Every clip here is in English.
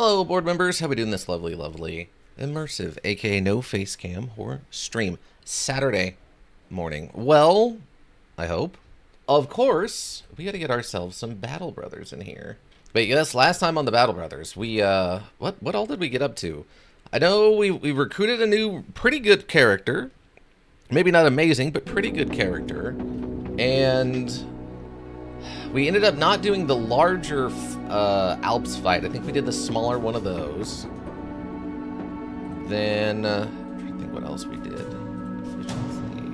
Hello, board members. How we doing this lovely, immersive, aka no face cam horror stream Saturday morning? Well, I hope. Of course, we got to get ourselves some Battle Brothers in here. But yes, last time on the Battle Brothers, we what all did we get up to? I know we recruited a new, pretty good character. Maybe not amazing, but pretty good character, and we ended up not doing the larger Alps fight. I think we did the smaller one of those. Then, I'm trying to think what else we did. Efficiency.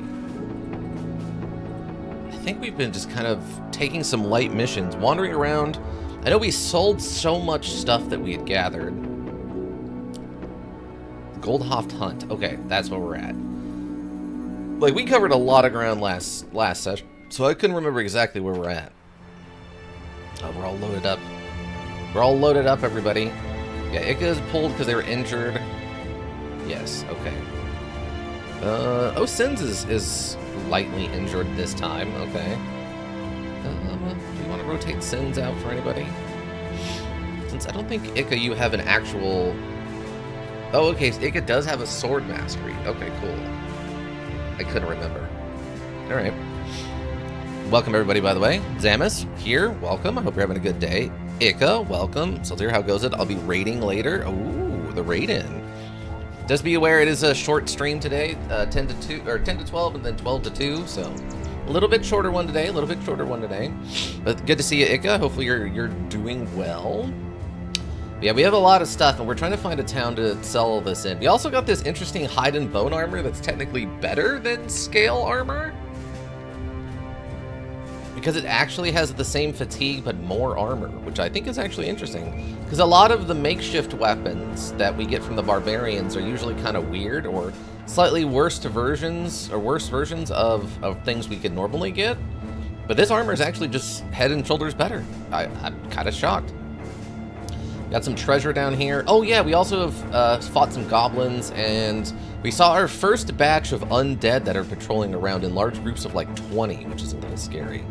I think we've been just kind of taking some light missions, wandering around. I know we sold so much stuff that we had gathered. Goldhoft Hunt. Okay, that's where we're at. Like, we covered a lot of ground last session, so I couldn't remember exactly where we're at. Oh, we're all loaded up. We're all loaded up, everybody. Yeah, Ika is pulled because they were injured. Yes, okay. Oh, Sins is lightly injured this time. Okay. Do you want to rotate Sins out for anybody? Since I don't think, Ika, you have an actual... Oh, okay, so Ika does have a sword mastery. Okay, cool. I couldn't remember. All right. Welcome, everybody, by the way. Zamus, here. Welcome. I hope you're having a good day. Ika, welcome. Saltier, how goes it? I'll be raiding later. Ooh, the raid-in. Just be aware, it is a short stream today. 10 to 2, or 10 to 12, and then 12 to 2, so... A little bit shorter one today, But good to see you, Ika. Hopefully you're doing well. Yeah, we have a lot of stuff, and we're trying to find a town to sell all this in. We also got this interesting hide and bone armor that's technically better than scale armor. Because it actually has the same fatigue, but more armor, which I think is actually interesting. Because a lot of the makeshift weapons that we get from the barbarians are usually kind of weird, or slightly worse versions of things we could normally get. But this armor is actually just head and shoulders better. I'm kind of shocked. Got some treasure down here. Oh yeah, we also have fought some goblins, and we saw our first batch of undead that are patrolling around in large groups of like 20, which is a little scary.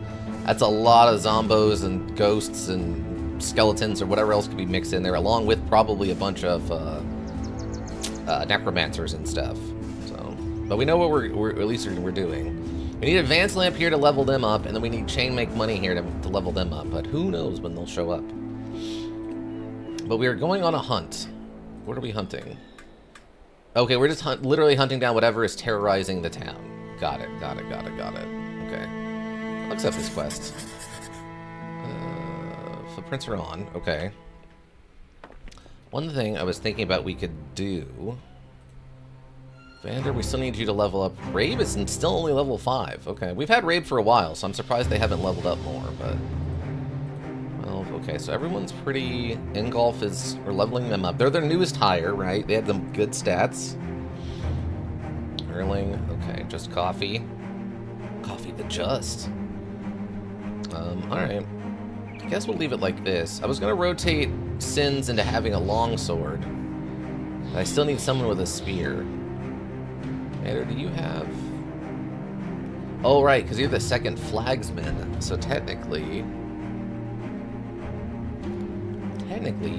That's a lot of zombos and ghosts and skeletons or whatever else could be mixed in there, along with probably a bunch of necromancers and stuff. So, but we know what we're at least we're doing. We need advanced lamp here to level them up, and then we need chain make money here to level them up. But who knows when they'll show up? But we are going on a hunt. What are we hunting? Okay, we're just literally hunting down whatever is terrorizing the town. Got it. Okay. I'll accept this quest. Footprints are on. Okay. One thing I was thinking about we could do... Vander, we still need you to level up. Rabe is still only level 5. Okay, we've had Rabe for a while, so I'm surprised they haven't leveled up more, but... Well, okay, so everyone's pretty... Ingolf is... We're leveling them up. They're their newest hire, right? They have them good stats. Erling, okay, just coffee. Coffee the just. Alright. I guess we'll leave it like this. I was gonna rotate Sins into having a longsword. But I still need someone with a spear. Vander, do you have... Oh, right, because you're the second flagsman. So technically,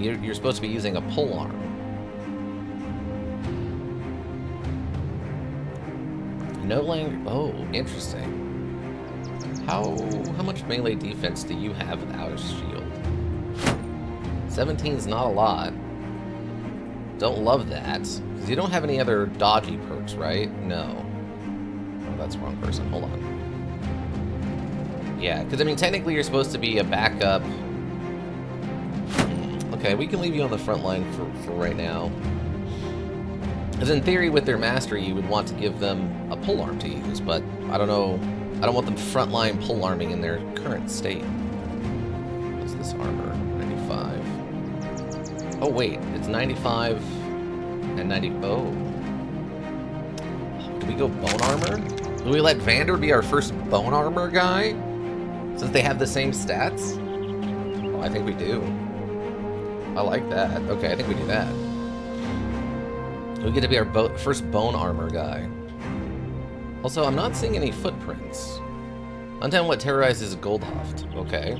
you're supposed to be using a polearm. No lang... Oh, interesting. How much melee defense do you have without a shield? 17's not a lot. Don't love that. Because you don't have any other dodgy perks, right? No. Oh, that's the wrong person. Hold on. Yeah, because, I mean, technically you're supposed to be a backup. Okay, we can leave you on the front line for right now. Because in theory, with their mastery, you would want to give them a polearm to use, but I don't know. I don't want them frontline polearming in their current state. What's this armor? 95. Oh, wait. It's 95 and 90. Oh. Do we go bone armor? Do we let Vander be our first bone armor guy? Since they have the same stats? Oh, I think we do. I like that. Okay, I think we do that. We get to be our first bone armor guy. Also, I'm not seeing any footprints. Untown what terrorizes Goldhoft. Okay.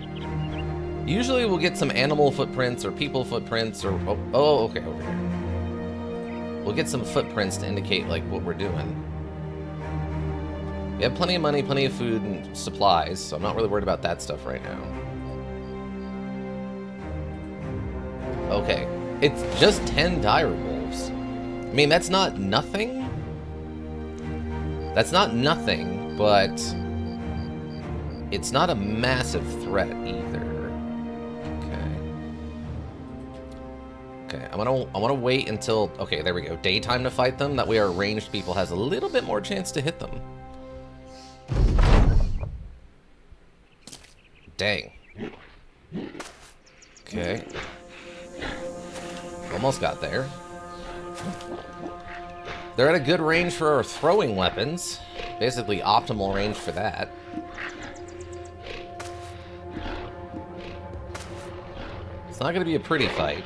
Usually we'll get some animal footprints or people footprints or... okay, over here. We'll get some footprints to indicate, like, what we're doing. We have plenty of money, plenty of food and supplies, so I'm not really worried about that stuff right now. Okay. It's just 10 dire wolves. I mean, that's not nothing. That's not nothing, but it's not a massive threat either. Okay, I want to wait until... Okay, there we go. Daytime to fight them. That way our ranged people has a little bit more chance to hit them. Dang. Okay. Almost got there. They're at a good range for our throwing weapons. Basically optimal range for that. It's not going to be a pretty fight.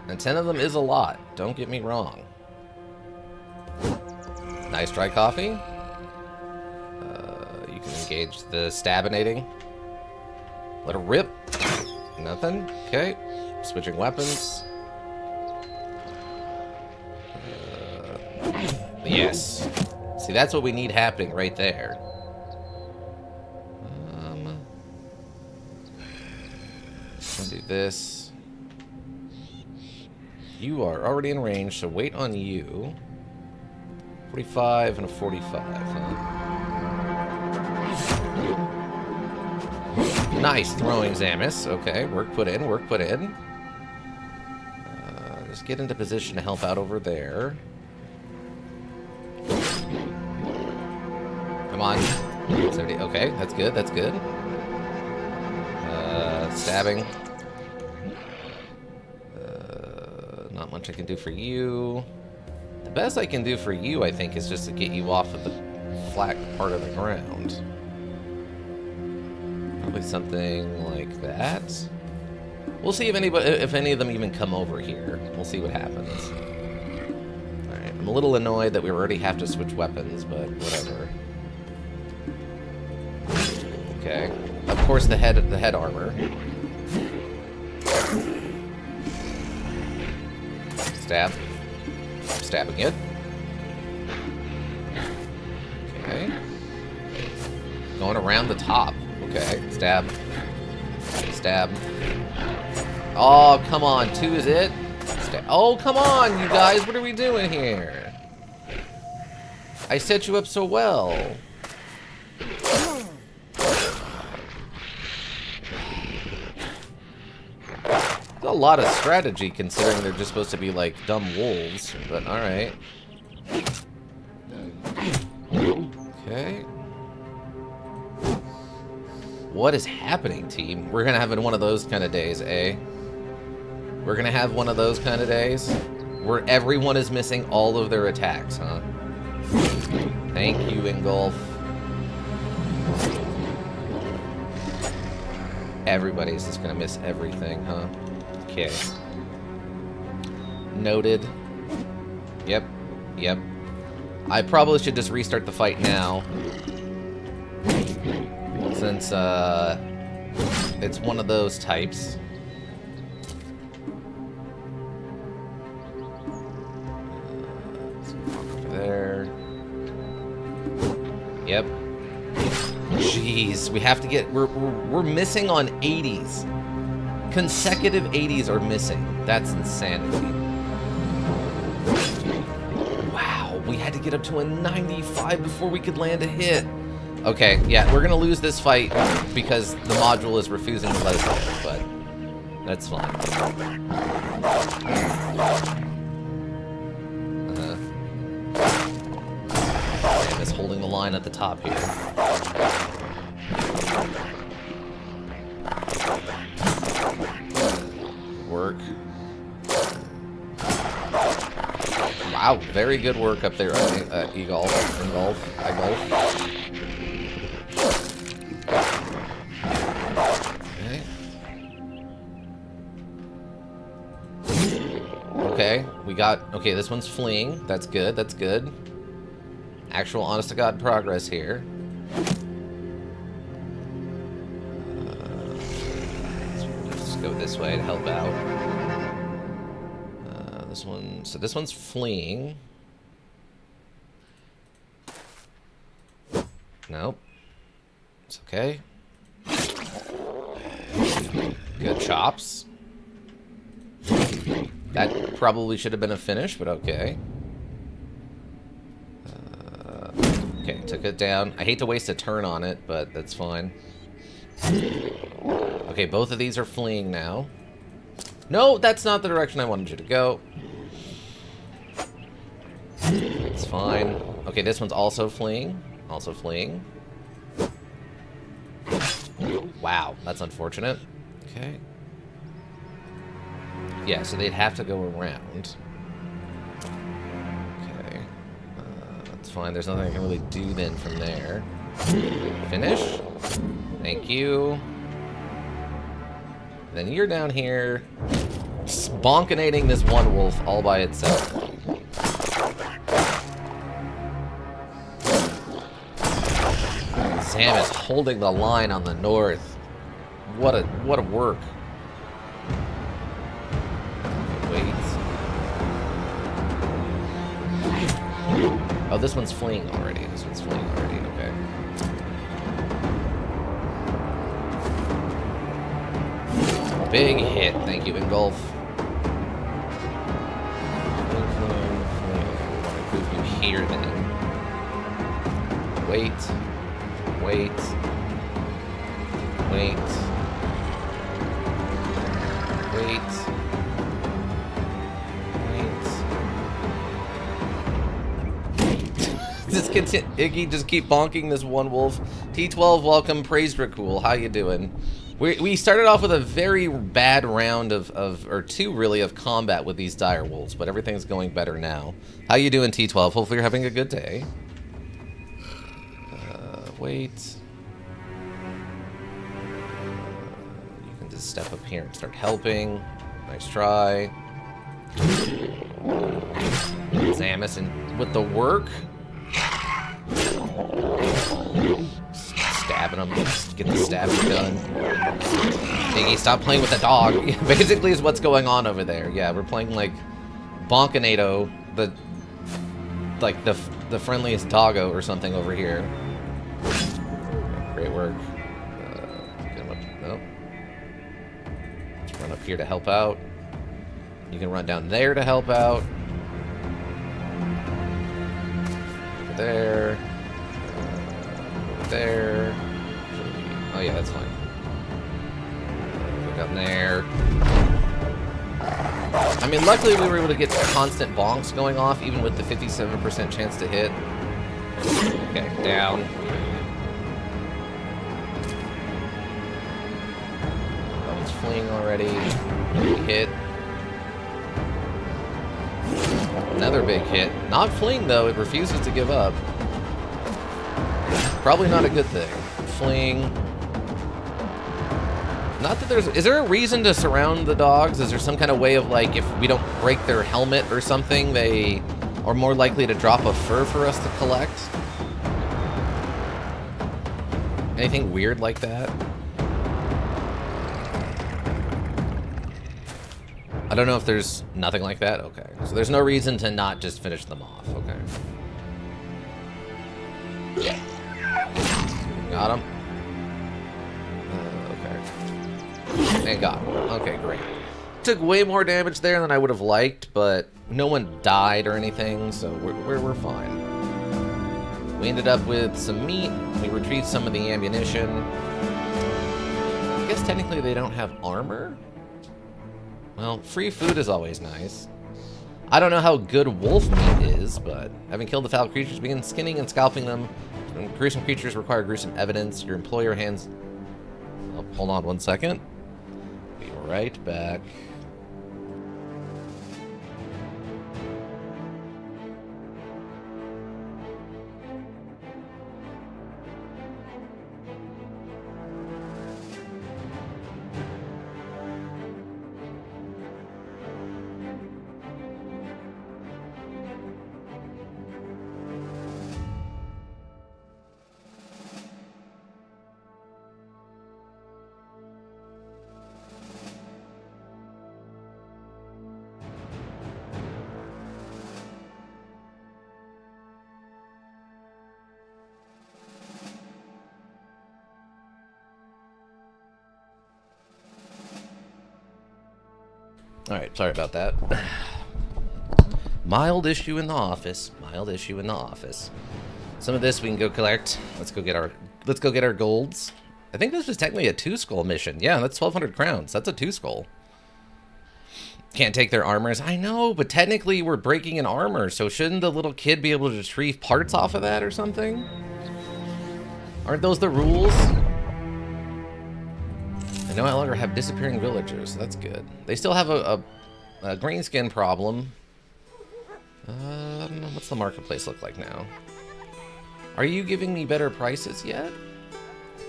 And 10 of them is a lot, don't get me wrong. Nice dry coffee. You can engage the stabinating. Let her rip. Nothing. Okay. Switching weapons. Yes. See, that's what we need happening right there. I'll do this. You are already in range, so wait on you. 45 and a 45, huh? Nice throwing, Zamis. Okay, work put in, work put in. Just get into position to help out over there. Come on. 70. Okay, that's good, that's good. Stabbing. Not much I can do for you. The best I can do for you, I think, is just to get you off of the flat part of the ground. Probably something like that. We'll see if any of them even come over here. We'll see what happens. Alright, I'm a little annoyed that we already have to switch weapons, but whatever. Okay. Of course, the head armor. Stab. I'm stabbing it. Okay. Going around the top. Okay. Stab. Stab. Oh, come on. 2 is it? Stab. Oh, come on, you guys. What are we doing here? I set you up so well. A lot of strategy considering they're just supposed to be like dumb wolves, but alright. Okay. What is happening, team? We're gonna have one of those kind of days, eh? We're gonna have one of those kind of days where everyone is missing all of their attacks, huh? Thank you, Ingolf. Everybody's just gonna miss everything, huh? Okay. Noted. Yep. Yep. I probably should just restart the fight now. Since, it's one of those types. There. Yep. Jeez, we have to get... We're missing on 80s. Consecutive 80s are missing. That's insanity. Wow, we had to get up to a 95 before we could land a hit. Okay, yeah, we're gonna lose this fight because the module is refusing to let us hit, but that's fine. Sam is holding the line at the top here. Work. Wow, very good work up there, Ingolf. Okay, we got... Okay, this one's fleeing. That's good, that's good. Actual honest-to-God progress here. this way to help out. This one, so this one's fleeing. Nope. It's okay. Good chops. That probably should have been a finish, but okay. Okay, took it down. I hate to waste a turn on it, but that's fine. Okay, both of these are fleeing now. No, that's not the direction I wanted you to go. It's fine. Okay, this one's also fleeing. Also fleeing. Wow, that's unfortunate. Okay. Yeah, so they'd have to go around. Okay. That's fine. There's nothing I can really do then from there. Finish. Thank you. Then you're down here, sponkinating this one wolf all by itself. Sam is holding the line on the north. What a work. Wait. Oh, this one's fleeing already. This one's fleeing already. Okay. Big hit. Thank you, Ingolf. Move you here then. Wait. Wait. Wait. Wait. Just continue. Iggy, just keep bonking this one wolf. T12, welcome. Praise Dracul. How you doing? We started off with a very bad round or two really of combat with these dire wolves, but everything's going better now. How you doing, T12? Hopefully you're having a good day. Wait. You can just step up here and start helping. Nice try. Zamus and with the work. Stabbing him. Get the stabbing done. Iggy, stop playing with the dog. Basically is what's going on over there. Yeah, we're playing like Bonkinado, the friendliest doggo or something over here. Great work. Get him up. Nope. Let's run up here to help out. You can run down there to help out. Over there. Over there. Oh yeah, that's fine. Go down there. I mean, luckily we were able to get constant bonks going off, even with the 57% chance to hit. Okay, down. Fleeing already. Big hit. Another big hit. Not fleeing though, it refuses to give up. Probably not a good thing. Fleeing. Not that is there a reason to surround the dogs? Is there some kind of way of like, if we don't break their helmet or something, they are more likely to drop a fur for us to collect? Anything weird like that? I don't know if there's nothing like that. Okay. So there's no reason to not just finish them off. Okay. Got him. Okay. And got him. Okay, great. Took way more damage there than I would have liked, but no one died or anything, so we're fine. We ended up with some meat. We retrieved some of the ammunition. I guess technically they don't have armor? Well, free food is always nice. I don't know how good wolf meat is, but having killed the foul creatures, begin skinning and scalping them. Gruesome creatures require gruesome evidence. Your employer hands... Oh, hold on 1 second. Be right back. Alright, sorry about that. Mild issue in the office. Mild issue in the office. Some of this we can go collect. Let's go get our golds. I think this was technically a 2-skull mission. Yeah, that's 1,200 crowns. That's a 2-skull. Can't take their armors. I know, but technically we're breaking an armor, so shouldn't the little kid be able to retrieve parts off of that or something? Aren't those the rules? I no longer have disappearing villagers. That's good. They still have a green skin problem. I don't know. What's the marketplace look like now? Are you giving me better prices yet?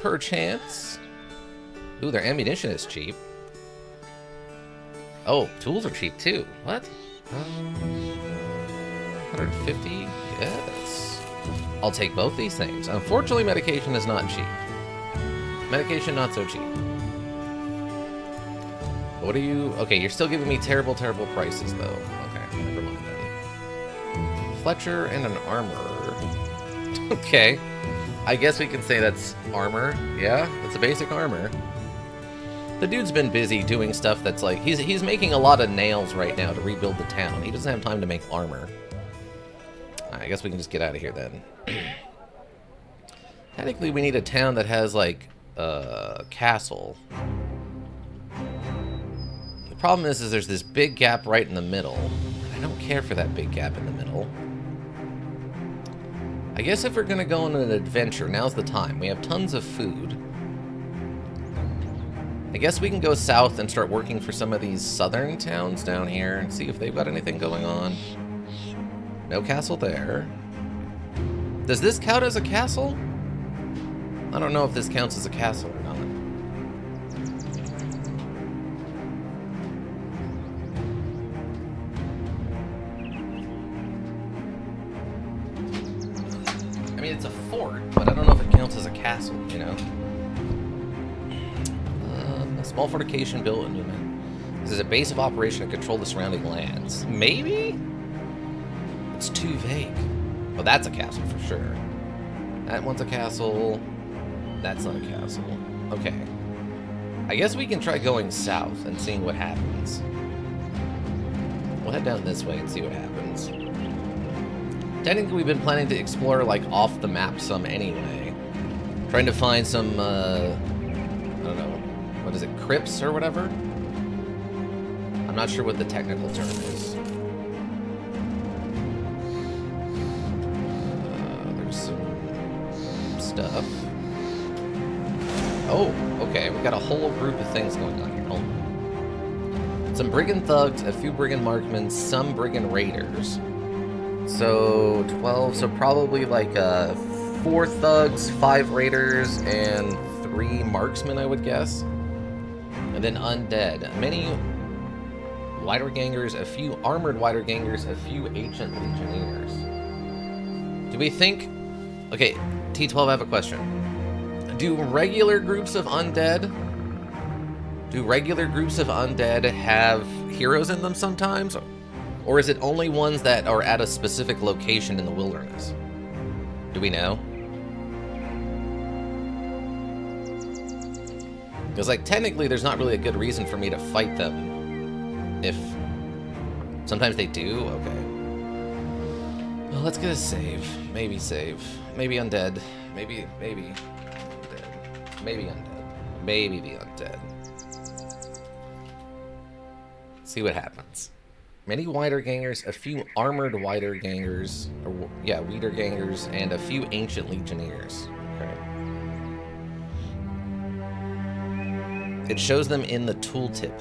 Perchance? Ooh, their ammunition is cheap. Oh, tools are cheap too. What? 150? Yes. I'll take both these things. Unfortunately, medication is not cheap. Medication not so cheap. What are you... Okay, you're still giving me terrible, terrible prices though. Okay, never mind then. Fletcher and an armorer. Okay. I guess we can say that's armor. Yeah, that's a basic armor. The dude's been busy doing stuff that's like... He's making a lot of nails right now to rebuild the town. He doesn't have time to make armor. I guess we can just get out of here then. Technically, we need a town that has, like, a castle. The problem is there's this big gap right in the middle. I don't care for that big gap in the middle. I guess if we're going to go on an adventure, now's the time. We have tons of food. I guess we can go south and start working for some of these southern towns down here and see if they've got anything going on. No castle there. Does this count as a castle? I don't know if this counts as a castle or not. I mean, it's a fort, but I don't know if it counts as a castle, you know? A small fortification built in Newman. This is a base of operation to control the surrounding lands. Maybe? It's too vague. Well, that's a castle for sure. That one's a castle. That's not a castle. Okay. I guess we can try going south and seeing what happens. We'll head down this way and see what happens. Technically, we've been planning to explore, like, off the map some anyway. Trying to find some, I don't know, what is it, crypts or whatever? I'm not sure what the technical term is. There's some stuff. Oh, okay, we got a whole group of things going on here. Hold on. Some brigand thugs, a few brigand marksmen, some brigand raiders. So 12, so probably like 4 thugs, 5 raiders, and 3 marksmen, I would guess. And then undead. Many wider gangers, a few armored wider gangers, a few ancient legionnaires. Do we think... Okay, T12, I have a question. Do regular groups of undead have heroes in them sometimes? Or is it only ones that are at a specific location in the wilderness? Do we know? Because, like, technically there's not really a good reason for me to fight them if... Sometimes they do? Okay. Well, let's get a save. Maybe save. Maybe undead. Maybe undead. Maybe undead. Maybe the undead. See what happens. Many wider gangers, a few armored wider gangers, or yeah, wider gangers, and a few ancient legionnaires. Okay. It shows them in the tooltip.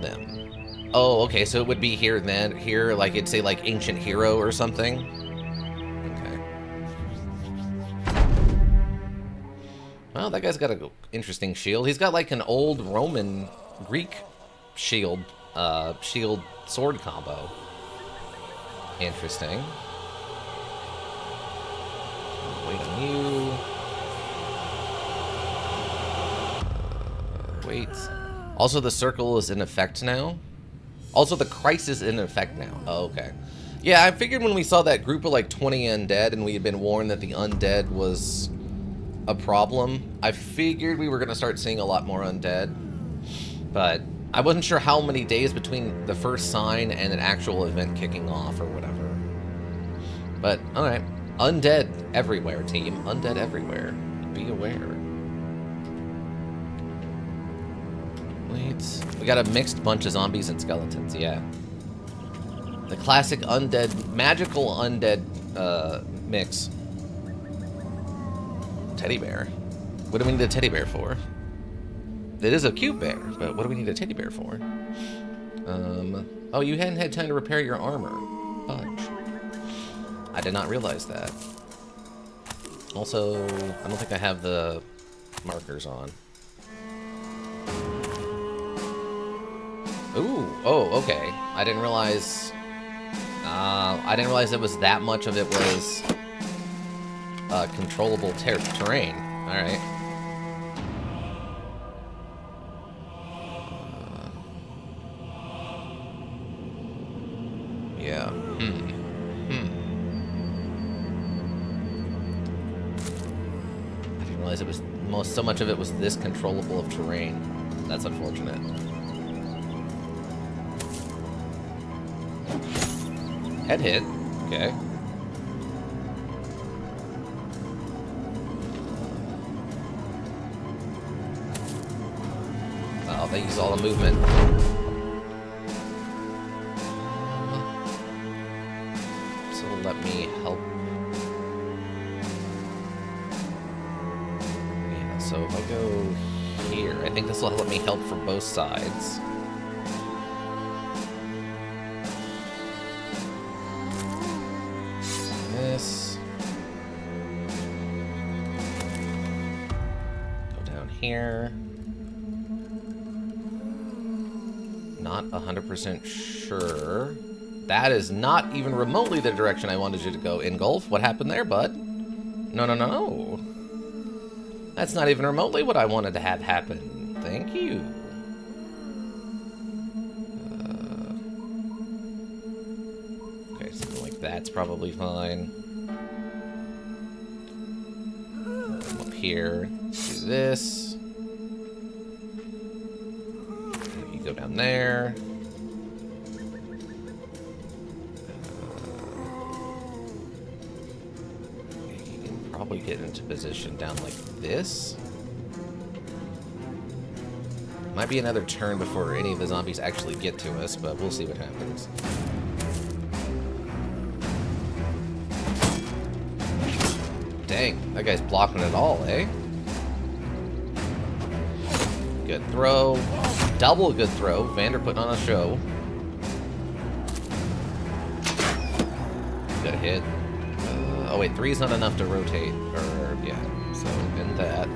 Them. Oh, okay. So it would be here then. Here, like it'd say like ancient hero or something. Okay. Well, that guy's got an interesting shield. He's got like an old Roman Greek shield. Shield sword combo. Interesting. Wait on you. Wait. Also, the circle is in effect now. Also, the crisis is in effect now. Oh, okay. Yeah, I figured when we saw that group of like 20 undead and we had been warned that the undead was a problem, I figured we were going to start seeing a lot more undead. But I wasn't sure how many days between the first sign and an actual event kicking off or whatever. But, alright. Undead everywhere, team. Undead everywhere. Be aware. Wait. We got a mixed bunch of zombies and skeletons, yeah. The classic undead, magical undead mix. Teddy bear. What do we need a teddy bear for? It is a cute bear, but what do we need a teddy bear for? Oh, you hadn't had time to repair your armor. Fudge. I did not realize that. Also, I don't think I have the markers on. Ooh, oh, okay. I didn't realize it was that much of it was controllable terrain. All right. Yeah. I didn't realize it was so much of it was this controllable of terrain. That's unfortunate. Head hit. Okay. Oh, they use all the movement. So let me help. Yeah, so if I go here, I think this will let me help from both sides. This. Go down here. Not 100% sure. That is not even remotely the direction I wanted you to go, Ingolf. What happened there, bud? No, no, no, no. That's not even remotely what I wanted to have happen. Thank you. Okay, something like that's probably fine. Come up here. Do this. You go down there. You can probably get into position down like this. Might be another turn before any of the zombies actually get to us, but we'll see what happens. Dang, that guy's blocking it all, eh? Good throw. Double good throw. Vander putting on a show. Good hit. Oh wait, 3's not enough to rotate. Or, yeah, so in that.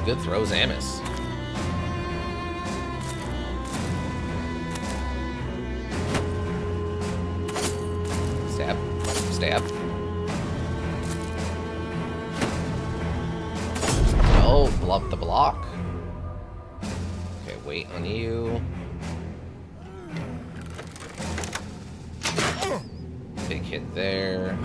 Good throw, Zamis. Stab. Stab. Oh, block the block. Okay, wait on you. Big hit there.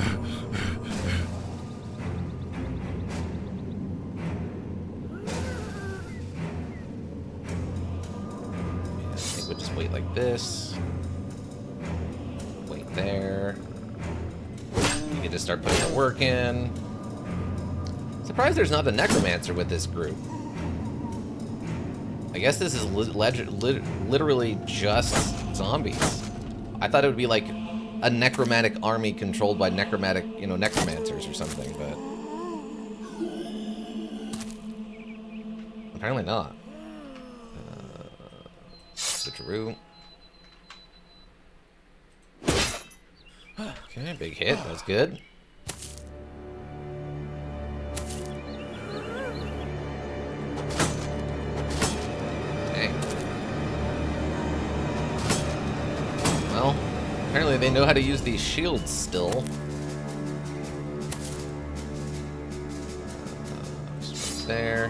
We'll just wait like this. Wait there. You can just start putting the work in. Surprised there's not a necromancer with this group. I guess this is literally just zombies. I thought it would be like a necromantic army controlled by necromantic, necromancers or something, but apparently not. Switcheroo. Okay, big hit. That's good. Dang. Well, apparently they know how to use these shields still. Just right there.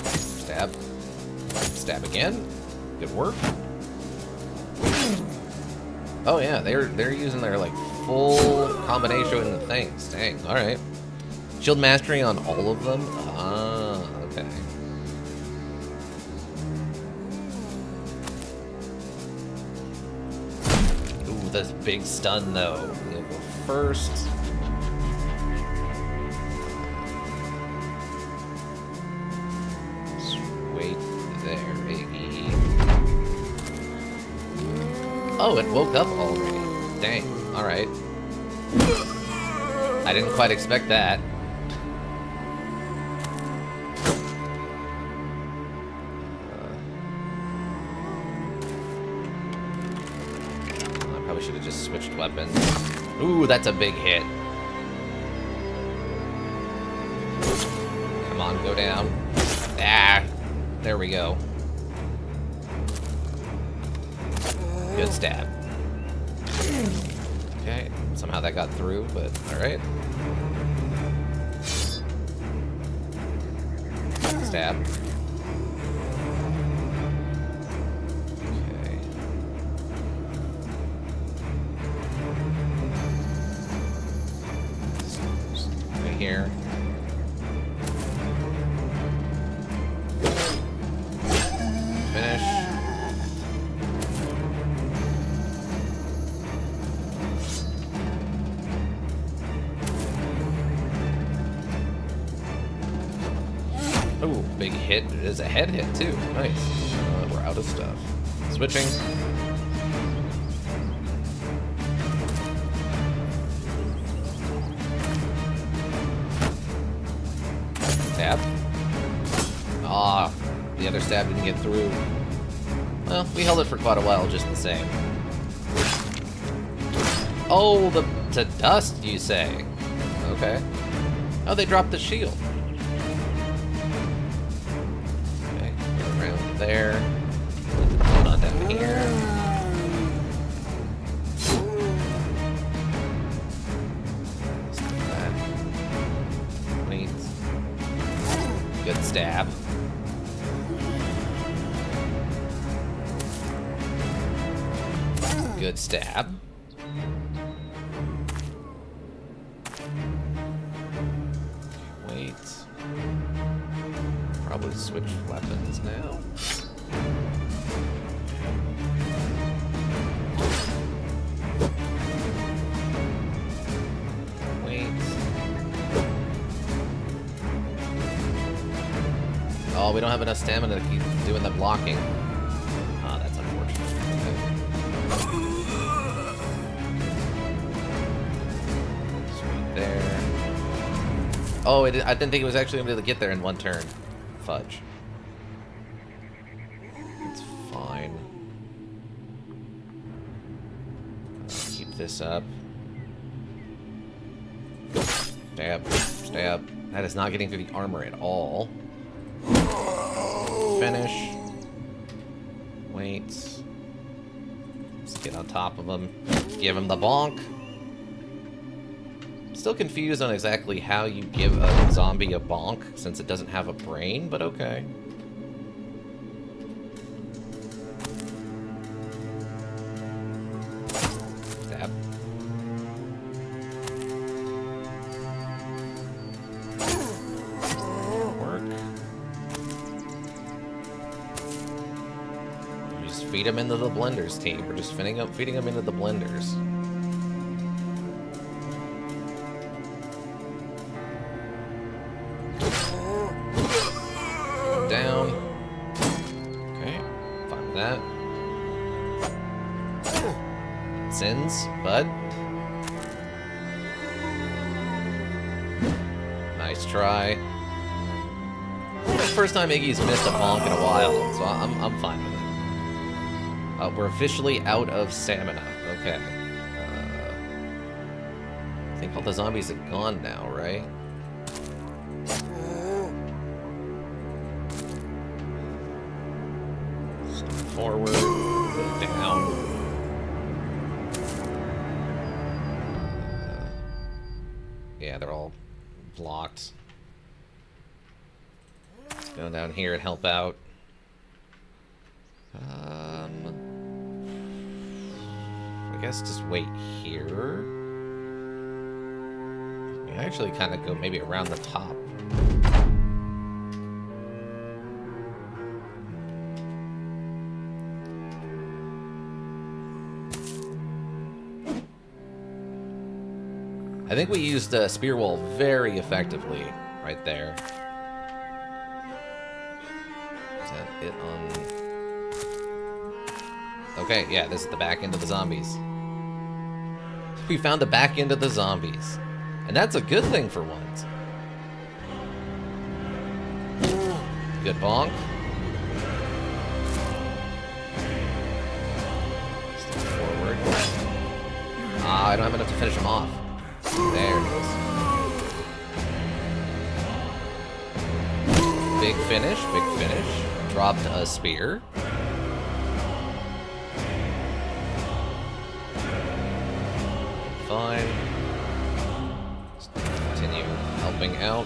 Stab. Stab again. Good work. Oh yeah, they're using their like full combination of things. Dang. All right. Shield mastery on all of them. Ah, okay. Ooh, this big stun though. We'll go first. Just wait there, Iggy. Oh, it woke up already. Dang. All right. I didn't quite expect that. I probably should have just switched weapons. Ooh, that's a big hit. Come on, go down. Ah, there we go. Good stab. Okay, somehow that got through, but alright. Stab. Okay. Right here. Finish. Ooh, big hit. It is a head hit, too. Nice. We're out of stuff. Switching. Stab. Ah, the other stab didn't get through. Well, we held it for quite a while just the same. Oh, to dust, you say? Okay. Oh, they dropped the shield. Okay, go around there. On down here. That. Wait. Good stab. Good stab. Wait. Probably switch weapons now. Wait. Oh, we don't have enough stamina to keep doing the blocking. Ah, that's unfortunate. Okay. There. Oh, I didn't think it was actually going to be able to get there in one turn. Fudge. It's fine. I'll keep this up. Stab. Stab. That is not getting through the armor at all. Finish. Wait. Let's get on top of him. Give him the bonk. Still confused on exactly how you give a zombie a bonk, since it doesn't have a brain, but okay. Stab. Work. You just feed him into the blenders, team. We're just feeding him into the blenders. Down. Okay, fine with that. Sins, bud. Nice try. First time Iggy's missed a bonk in a while, so I'm fine with it. We're officially out of stamina. Okay. I think all the zombies are gone now, right? Forward, down. Yeah, they're all blocked. Let's go down here and help out. I guess just wait here. We can actually kind of go maybe around the top. I think we used Spear Wall very effectively right there. Is that it on... Okay, yeah, this is the back end of the zombies. We found the back end of the zombies. And that's a good thing for once. Good bonk. Step forward. I don't have enough to finish him off. There it is. Big finish, big finish. Dropped a spear. Fine. Just continue helping out.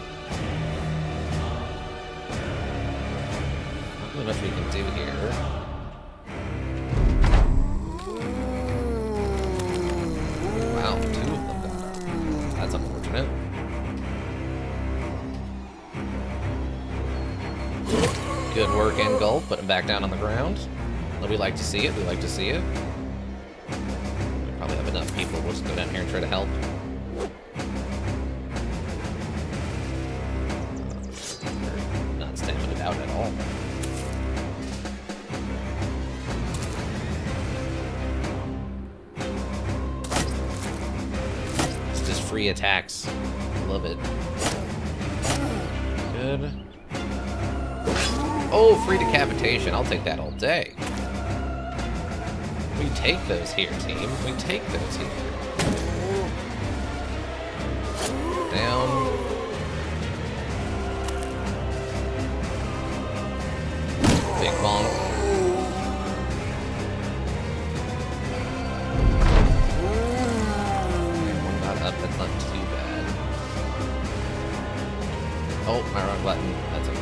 Not really much we can do here. Wow, 2 of them got up. That's unfortunate. Good work, Engulf. Put him back down on the ground. We like to see it. We like to see it. We probably have enough people. We'll just go down here and try to help. Not standing it out at all. It's just free attacks. Love it. Good. Oh, free decapitation. I'll take that all day. We take those here, team. We take those here. Down. Big bonk. One got up. That's not too bad. Oh, my wrong button. That's okay.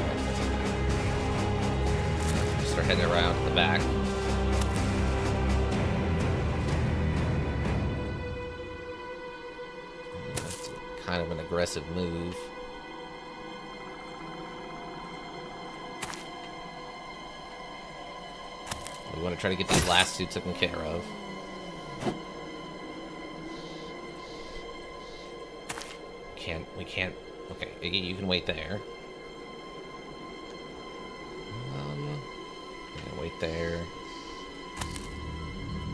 Start heading around to the back. That's kind of an aggressive move. We want to try to get these last 2 taken care of. We can't. Okay, Iggy, you can wait there. Wait there.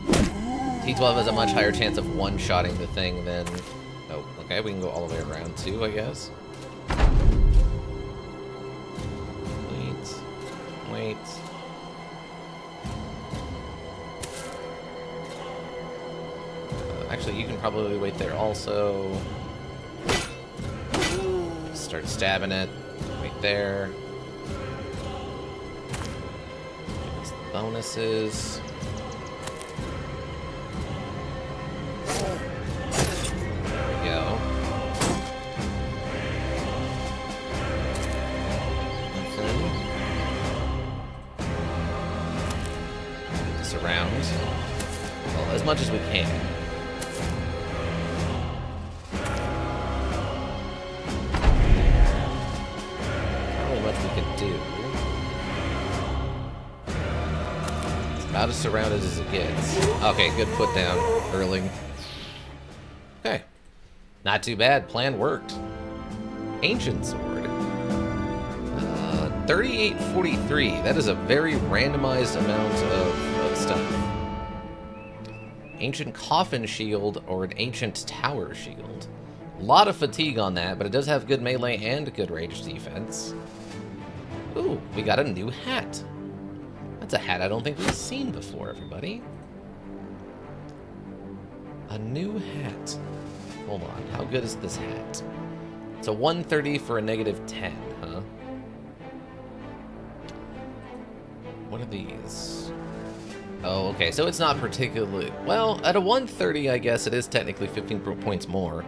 T12 has a much higher chance of one-shotting the thing than... Oh, okay, we can go all the way around too, I guess. Wait. Actually, you can probably wait there also. Start stabbing it. Wait there. Bonuses. There we go. Nothing. Get this around. Well, as much as we can. Not really much we can do. About as surrounded as it gets. Okay, good put down, Erling. Okay. Not too bad. Plan worked. Ancient Sword. 3843. That is a very randomized amount of stuff. Ancient Coffin Shield or an Ancient Tower Shield. A lot of fatigue on that, but it does have good melee and good range defense. Ooh, we got a new hat. That's a hat I don't think we've seen before, everybody. A new hat. Hold on, how good is this hat? It's a 130 for a -10, huh? What are these? Oh, okay, so it's not particularly... Well, at a 130, I guess it is technically 15 points more.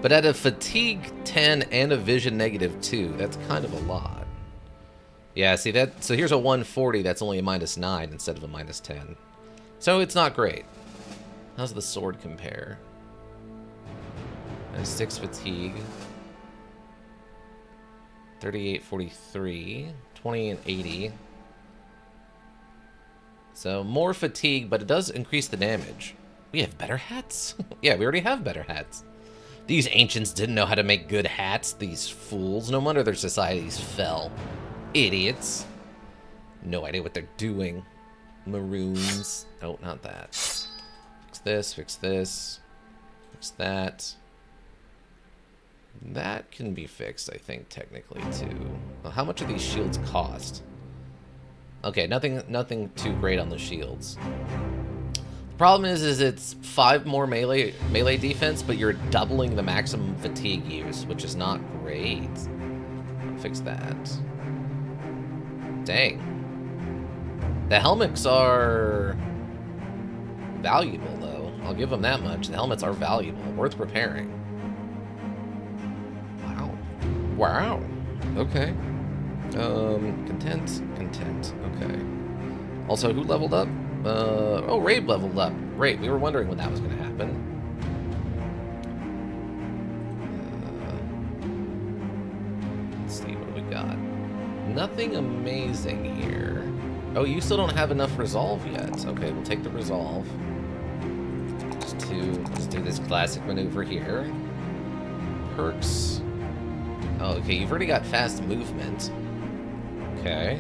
But at a fatigue 10 and a vision -2, that's kind of a lot. Yeah, see that? So here's a 140 that's only a -9 instead of a -10. So it's not great. How's the sword compare? And 6 fatigue. 38, 43. 20 and 80. So more fatigue, but it does increase the damage. We have better hats? Yeah, we already have better hats. These ancients didn't know how to make good hats, these fools. No wonder their societies fell. Idiots. No idea what they're doing. Maroons. Oh, not that. Fix this, fix this. Fix that. That can be fixed, I think, technically, too. Well, how much do these shields cost? Okay, nothing too great on the shields. The problem is it's 5 more melee defense, but you're doubling the maximum fatigue use, which is not great. I'll fix that. Dang. The helmets are valuable, though. I'll give them that much. The helmets are valuable. Worth repairing. Wow. Wow. Okay. Content. Okay. Also, who leveled up? Oh, Rabe leveled up. Great. We were wondering when that was going to happen. Let's see, what do we got? Nothing amazing here. Oh, you still don't have enough resolve yet. Okay, we'll take the resolve. Just do this classic maneuver here. Perks. Oh, okay, you've already got fast movement. Okay.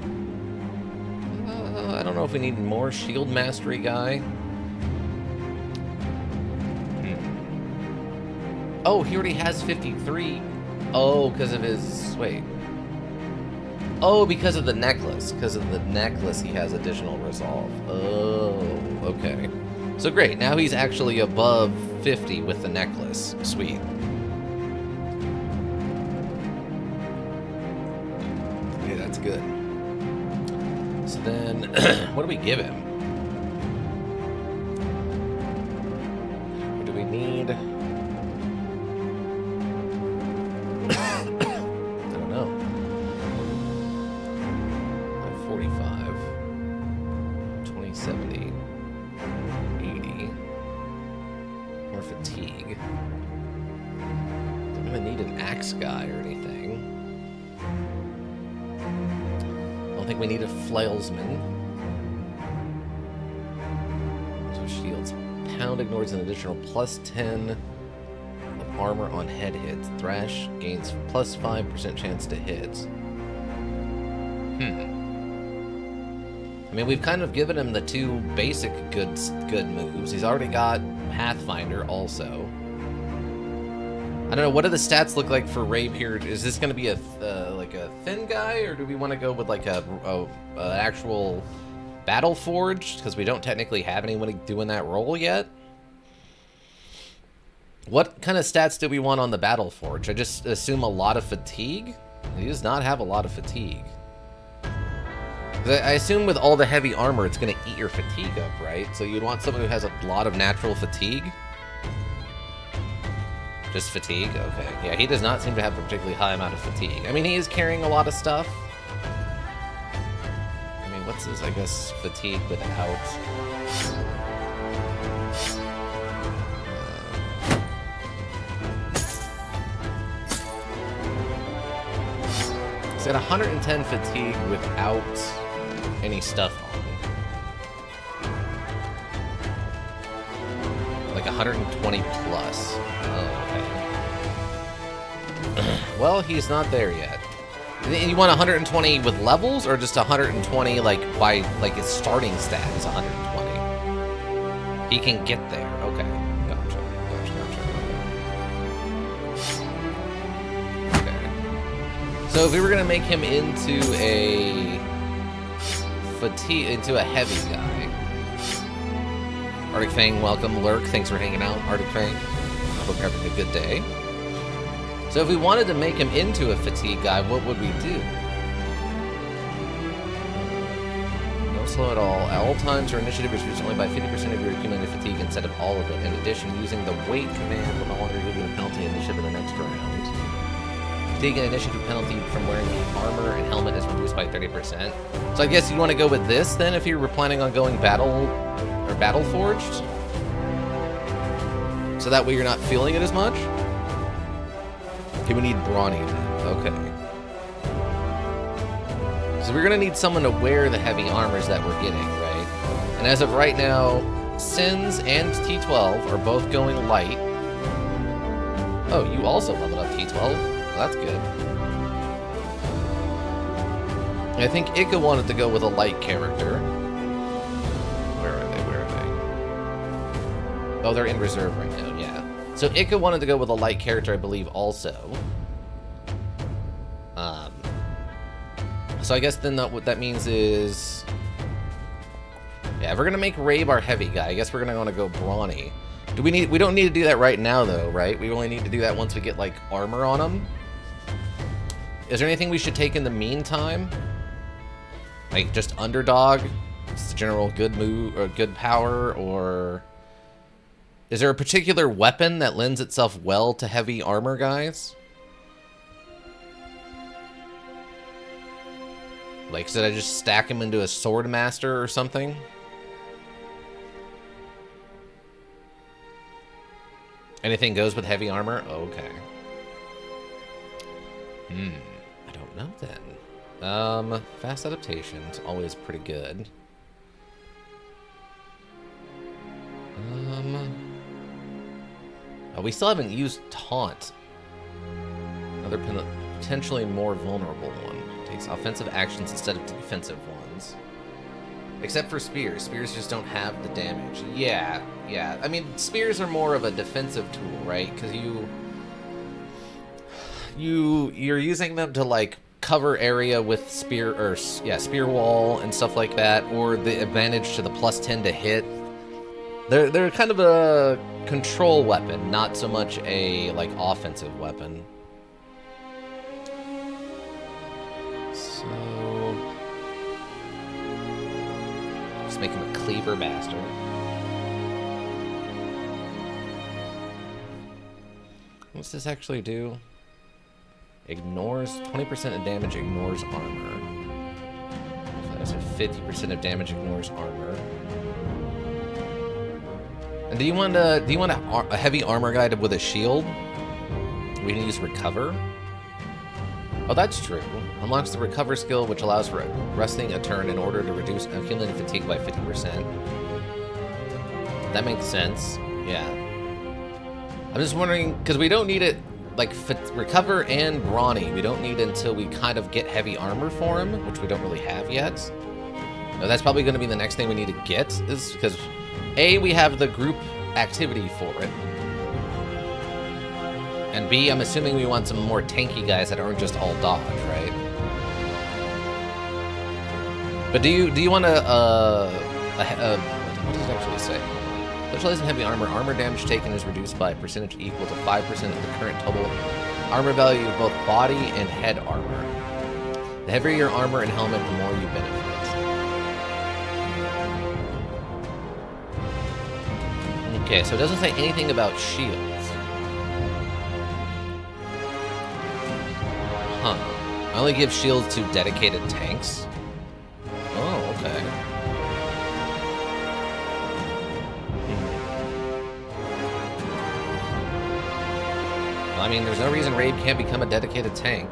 I don't know if we need more shield mastery guy. Oh, he already has 53. Oh, because of his... Wait. Oh, because of the necklace. Because of the necklace, he has additional resolve. Oh, okay. So great, now he's actually above 50 with the necklace. Sweet. Okay, that's good. So then, what do we give him? What do we need? I don't know. 45, 2070, 80. More fatigue. Don't really need an axe guy or anything. I don't think we need a flailsman. So shields. Pound ignores an additional plus 10 of armor on head hits. Thrash gains plus 5% chance to hit. I mean, we've kind of given him the 2 basic good moves. He's already got Pathfinder also. I don't know, what do the stats look like for Rabe here? Is this going to be like a thin guy, or do we want to go with like a actual Battle Forged? Because we don't technically have anyone doing that role yet. What kind of stats do we want on the Battle Forge? I just assume a lot of fatigue? He does not have a lot of fatigue. I assume with all the heavy armor, it's going to eat your fatigue up, right? So you'd want someone who has a lot of natural fatigue? Just fatigue? Okay. Yeah, he does not seem to have a particularly high amount of fatigue. I mean, he is carrying a lot of stuff. I mean, what's his, I guess, fatigue without... He's at 110 fatigue without any stuff on. Like 120 plus. Oh, okay. Well, he's not there yet. You want 120 with levels, or just 120 like by like his starting stat is 120? He can get there. Okay. Gotcha. Okay. So if we were gonna make him into a heavy guy. Arctic Fang, welcome. Lurk, thanks for hanging out. Arctic Fang, I hope you're having a good day. So if we wanted to make him into a fatigue guy, what would we do? No slow at all. At all times, your initiative is reduced only by 50% of your accumulated fatigue instead of all of it. In addition, using the wait command will no longer give you a penalty initiative in the next round. Fatigue and initiative penalty from wearing armor and helmet is reduced by 30%. So I guess you want to go with this then if you were planning on going battle forged. So that way you're not feeling it as much? Okay, we need brawny then. Okay. So we're gonna need someone to wear the heavy armors that we're getting, right? And as of right now, Sins and T12 are both going light. Oh, you also leveled up T12. Well, that's good. I think Ika wanted to go with a light character. Where are they? Where are they? Oh, they're in reserve right now, yeah. So Ika wanted to go with a light character, I believe, also. So I guess then what that means is... Yeah, if we're gonna make Rabe our heavy guy, I guess we're gonna want to go brawny. We don't need to do that right now, though, right? We only need to do that once we get, like, armor on him. Is there anything we should take in the meantime? Like, just underdog? Just general good move, or good power, or... Is there a particular weapon that lends itself well to heavy armor guys? Like, should I just stack him into a sword master or something? Anything goes with heavy armor? Okay. I don't know then. Fast adaptation's always pretty good. Oh, we still haven't used taunt. Another potentially more vulnerable one. Takes offensive actions instead of defensive ones. Except for spears. Spears just don't have the damage. Yeah. I mean, spears are more of a defensive tool, right? Because you're using them to, like, cover area with spear wall and stuff like that, or the advantage to the +10 to hit. They're kind of a control weapon, not so much a, like, offensive weapon. So just make him a cleaver bastard. What's this actually do? Ignores 20% of damage, ignores armor. So 50% of damage ignores armor. And do you want a heavy armor guy with a shield? We can use recover. Oh, that's true. Unlocks the recover skill, which allows for resting a turn in order to reduce accumulated fatigue by 50%. That makes sense. Yeah. I'm just wondering, because we don't need it, like, recover and brawny. We don't need it until we kind of get heavy armor for him, which we don't really have yet. Now, that's probably going to be the next thing we need to get, is because, A, we have the group activity for it. And B, I'm assuming we want some more tanky guys that aren't just all dodge, right? But do you want what does it actually say? Specializing heavy armor. Armor damage taken is reduced by a percentage equal to 5% of the current total armor value of both body and head armor. The heavier your armor and helmet, the more you benefit. Okay, so it doesn't say anything about shields. Huh. I only give shields to dedicated tanks. Oh, okay. Well, I mean, there's no reason Rabe can't become a dedicated tank.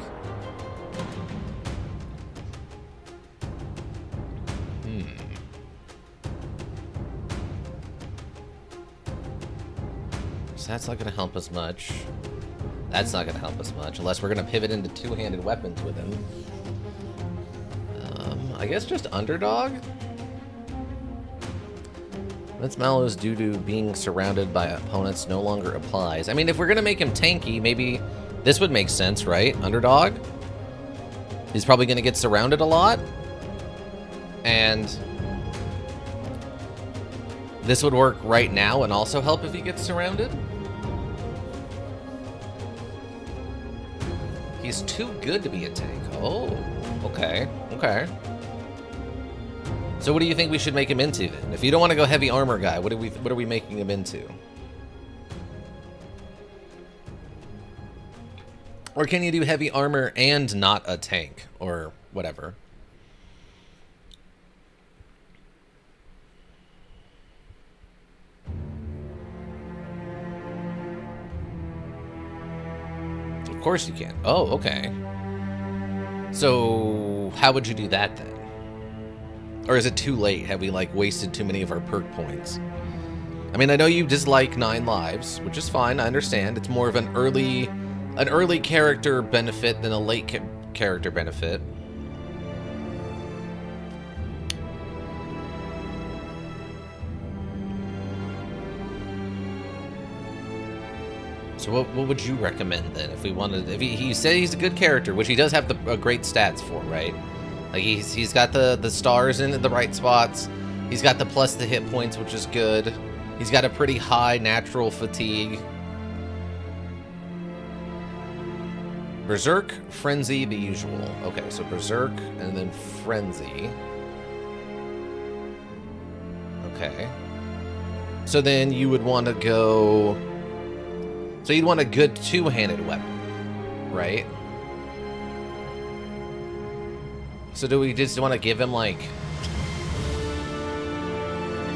So that's not going to help us much. That's not going to help us much, unless we're going to pivot into two-handed weapons with him. I guess just underdog? That's Mallow's due to being surrounded by opponents no longer applies. I mean, if we're going to make him tanky, maybe this would make sense, right? Underdog? He's probably going to get surrounded a lot. And this would work right now and also help if he gets surrounded. He's too good to be a tank. Oh, okay, okay. So what do you think we should make him into then? If you don't want to go heavy armor guy, what are we making him into? Or can you do heavy armor and not a tank or whatever? course you can. Oh, okay. So, how would you do that then? Or is it too late? Have we, like, wasted too many of our perk points? I mean, I know you dislike 9 lives, which is fine, I understand. It's more of an early character benefit than a late character benefit. So what would you recommend then if we wanted? If he said he's a good character, which he does have the great stats for, right? Like he's got the stars in the right spots. He's got the plus the hit points, which is good. He's got a pretty high natural fatigue. Berserk, Frenzy, the usual. Okay, so Berserk and then Frenzy. Okay. So then you would want to go... So you'd want a good two-handed weapon, right? So do we just want to give him, like...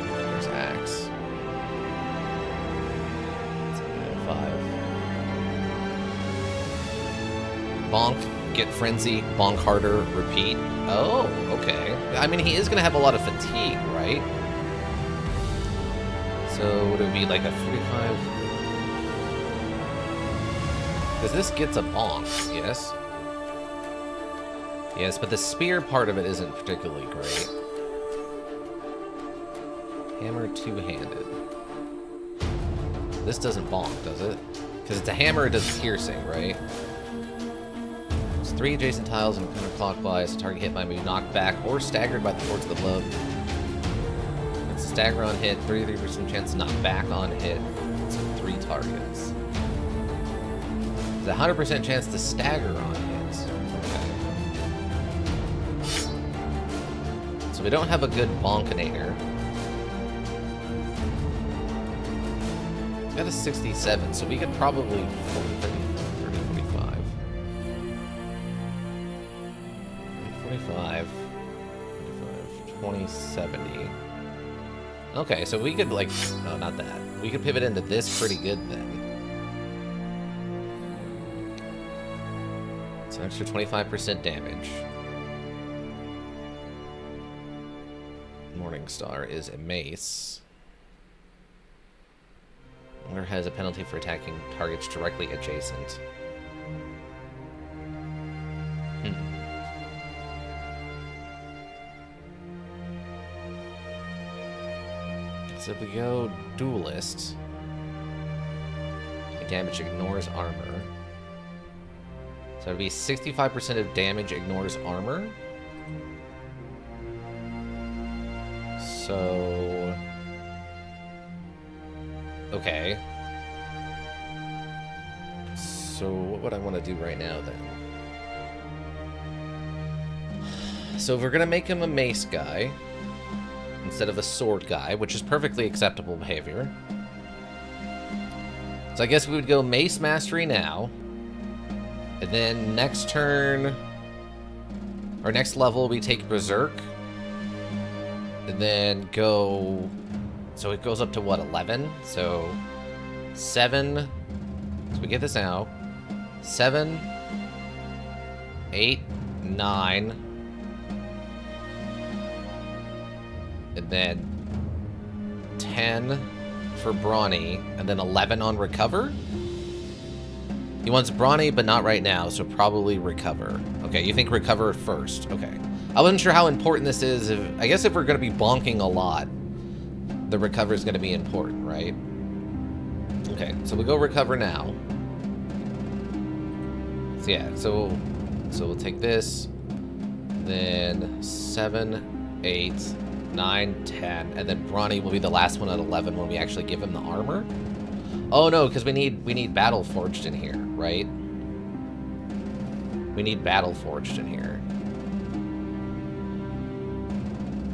There's Axe. That's 5. Bonk, get Frenzy, bonk harder, repeat. Oh, okay. I mean, he is going to have a lot of fatigue, right? So would it be like a 45... Because this gets a bonk, yes? Yes, but the spear part of it isn't particularly great. Hammer two-handed. This doesn't bonk, does it? Because it's a hammer, it does piercing, right? There's 3 adjacent tiles and counterclockwise. The target hit might be knocked back or staggered by the force of the blow. It's a stagger on hit, 33% chance to knock back on hit. It's 3 targets. There's a 100% chance to stagger on hits. Okay. So we don't have a good bonkinator. It's got a 67, so we could probably 30, 45. 45, 20, 70. Okay, so we could, like, no, not that. We could pivot into this pretty good then. So extra 25% damage. Morningstar is a mace. Or has a penalty for attacking targets directly adjacent. So if we go Duelist, damage ignores armor. So it'd be 65% of damage ignores armor. So... Okay. So what would I want to do right now then? So if we're going to make him a mace guy instead of a sword guy, which is perfectly acceptable behavior. So I guess we would go Mace Mastery now. And then next turn, or next level, we take Berserk. And then go, so it goes up to what, 11? So 7, so we get this now. 7, 8, 9. And then 10 for Brawny, and then 11 on Recover? He wants Brawny, but not right now, so probably Recover. Okay, you think Recover first. Okay. I wasn't sure how important this is. I guess if we're going to be bonking a lot, the Recover is going to be important, right? Okay, so we go Recover now. So yeah, so we'll take this, then 7, 8, 9, 10, and then Brawny will be the last one at 11 when we actually give him the armor. Oh no, because we need Battle Forged in here, right? We need Battle Forged in here.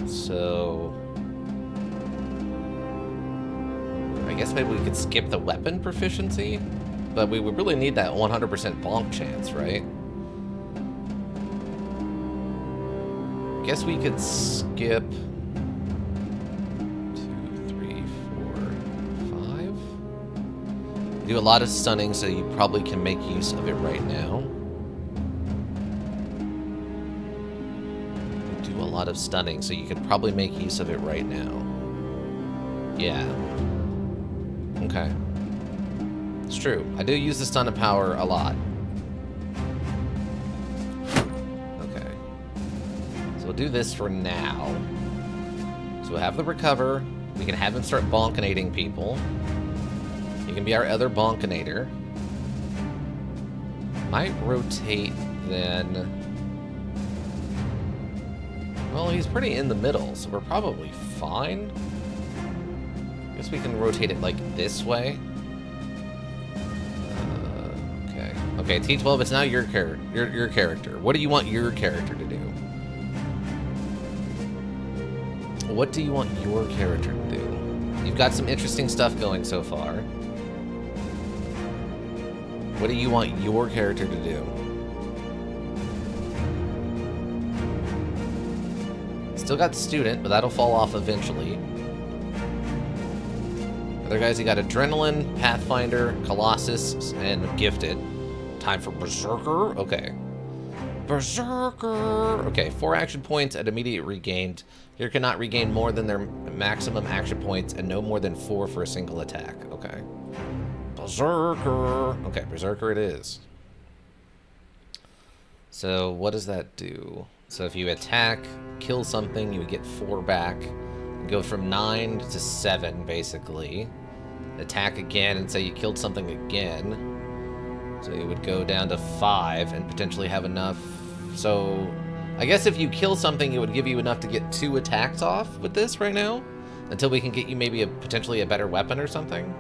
So I guess maybe we could skip the weapon proficiency, but we would really need that 100% bonk chance, right? I guess we could skip 2, 3, 4, 5. do a lot of stunning, so you probably can make use of it right now. You do a lot of stunning, so you could probably make use of it right now. Yeah. Okay. It's true. I do use the stun of power a lot. Okay. So we'll do this for now. So we'll have the recover. We can have him start bonkinating people. He can be our other bonkinator. Might rotate then. Well, he's pretty in the middle, so we're probably fine. I guess we can rotate it like this way. Okay. Okay, T12, it's now your character. What do you want your character to do? What do you want your character to do? You've got some interesting stuff going so far. What do you want your character to do? Still got student, but that'll fall off eventually. Other guys, you got Adrenaline, Pathfinder, Colossus, and Gifted. Time for Berserker? Okay. Berserker! Okay, 4 action points at immediate regained. Here cannot regain more than their maximum action points and no more than 4 for a single attack. Okay. Berserker! Okay, Berserker it is. So, what does that do? So if you attack, kill something, you would get 4 back. Go from 9 to 7, basically. Attack again and say you killed something again. So you would go down to 5 and potentially have enough. So I guess if you kill something, it would give you enough to get 2 attacks off with this right now. Until we can get you maybe potentially a better weapon or something.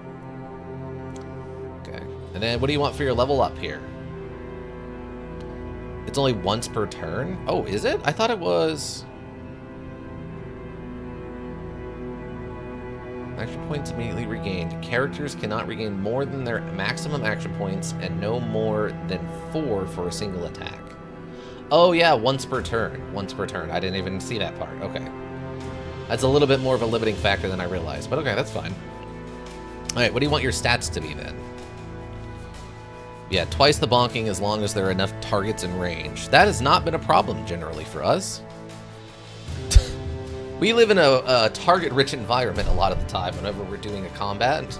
Okay. And then what do you want for your level up here? It's only once per turn? Oh, is it? I thought it was... Action points immediately regained. Characters cannot regain more than their maximum action points and no more than 4 for a single attack. Oh yeah, once per turn. Once per turn. I didn't even see that part. Okay. That's a little bit more of a limiting factor than I realized, but okay, that's fine. Alright, what do you want your stats to be then? Yeah, twice the bonking as long as there are enough targets in range. That has not been a problem generally for us. We live in a target-rich environment a lot of the time whenever we're doing a combat.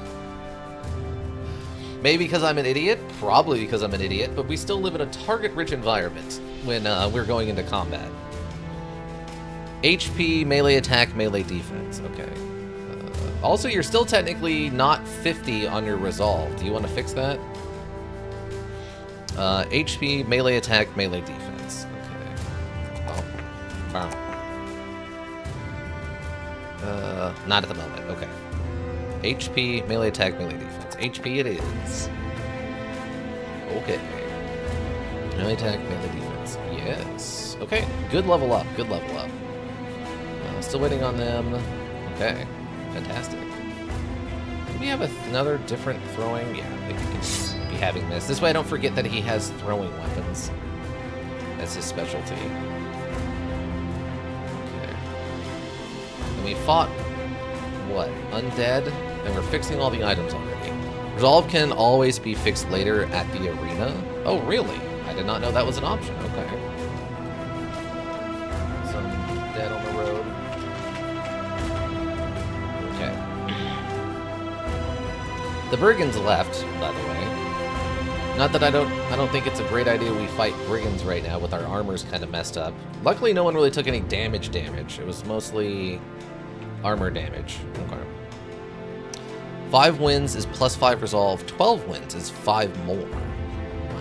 Maybe because I'm an idiot, probably because I'm an idiot, but we still live in a target-rich environment when we're going into combat. HP, melee attack, melee defense. Okay. Also, you're still technically not 50 on your resolve. Do you want to fix that? HP, melee attack, melee defense. Okay. Oh. Wow. Not at the moment. Okay. HP, melee attack, melee defense. HP it is. Okay. Melee attack, melee defense. Yes. Okay. Good level up. Good level up. Still waiting on them. Okay. Fantastic. Do we have another different throwing? Yeah, I think we can be having this. This way I don't forget that he has throwing weapons. That's his specialty. Okay. And we fought, what, undead? And we're fixing all the items already. Resolve can always be fixed later at the arena. Oh, really? I did not know that was an option. Okay. Some dead on the road. Okay. The brigands left, by the way. Not that I don't think it's a great idea we fight brigands right now with our armors kind of messed up. Luckily, no one really took any damage. It was mostly armor damage. Okay. 5 wins is plus 5 resolve. 12 wins is 5 more.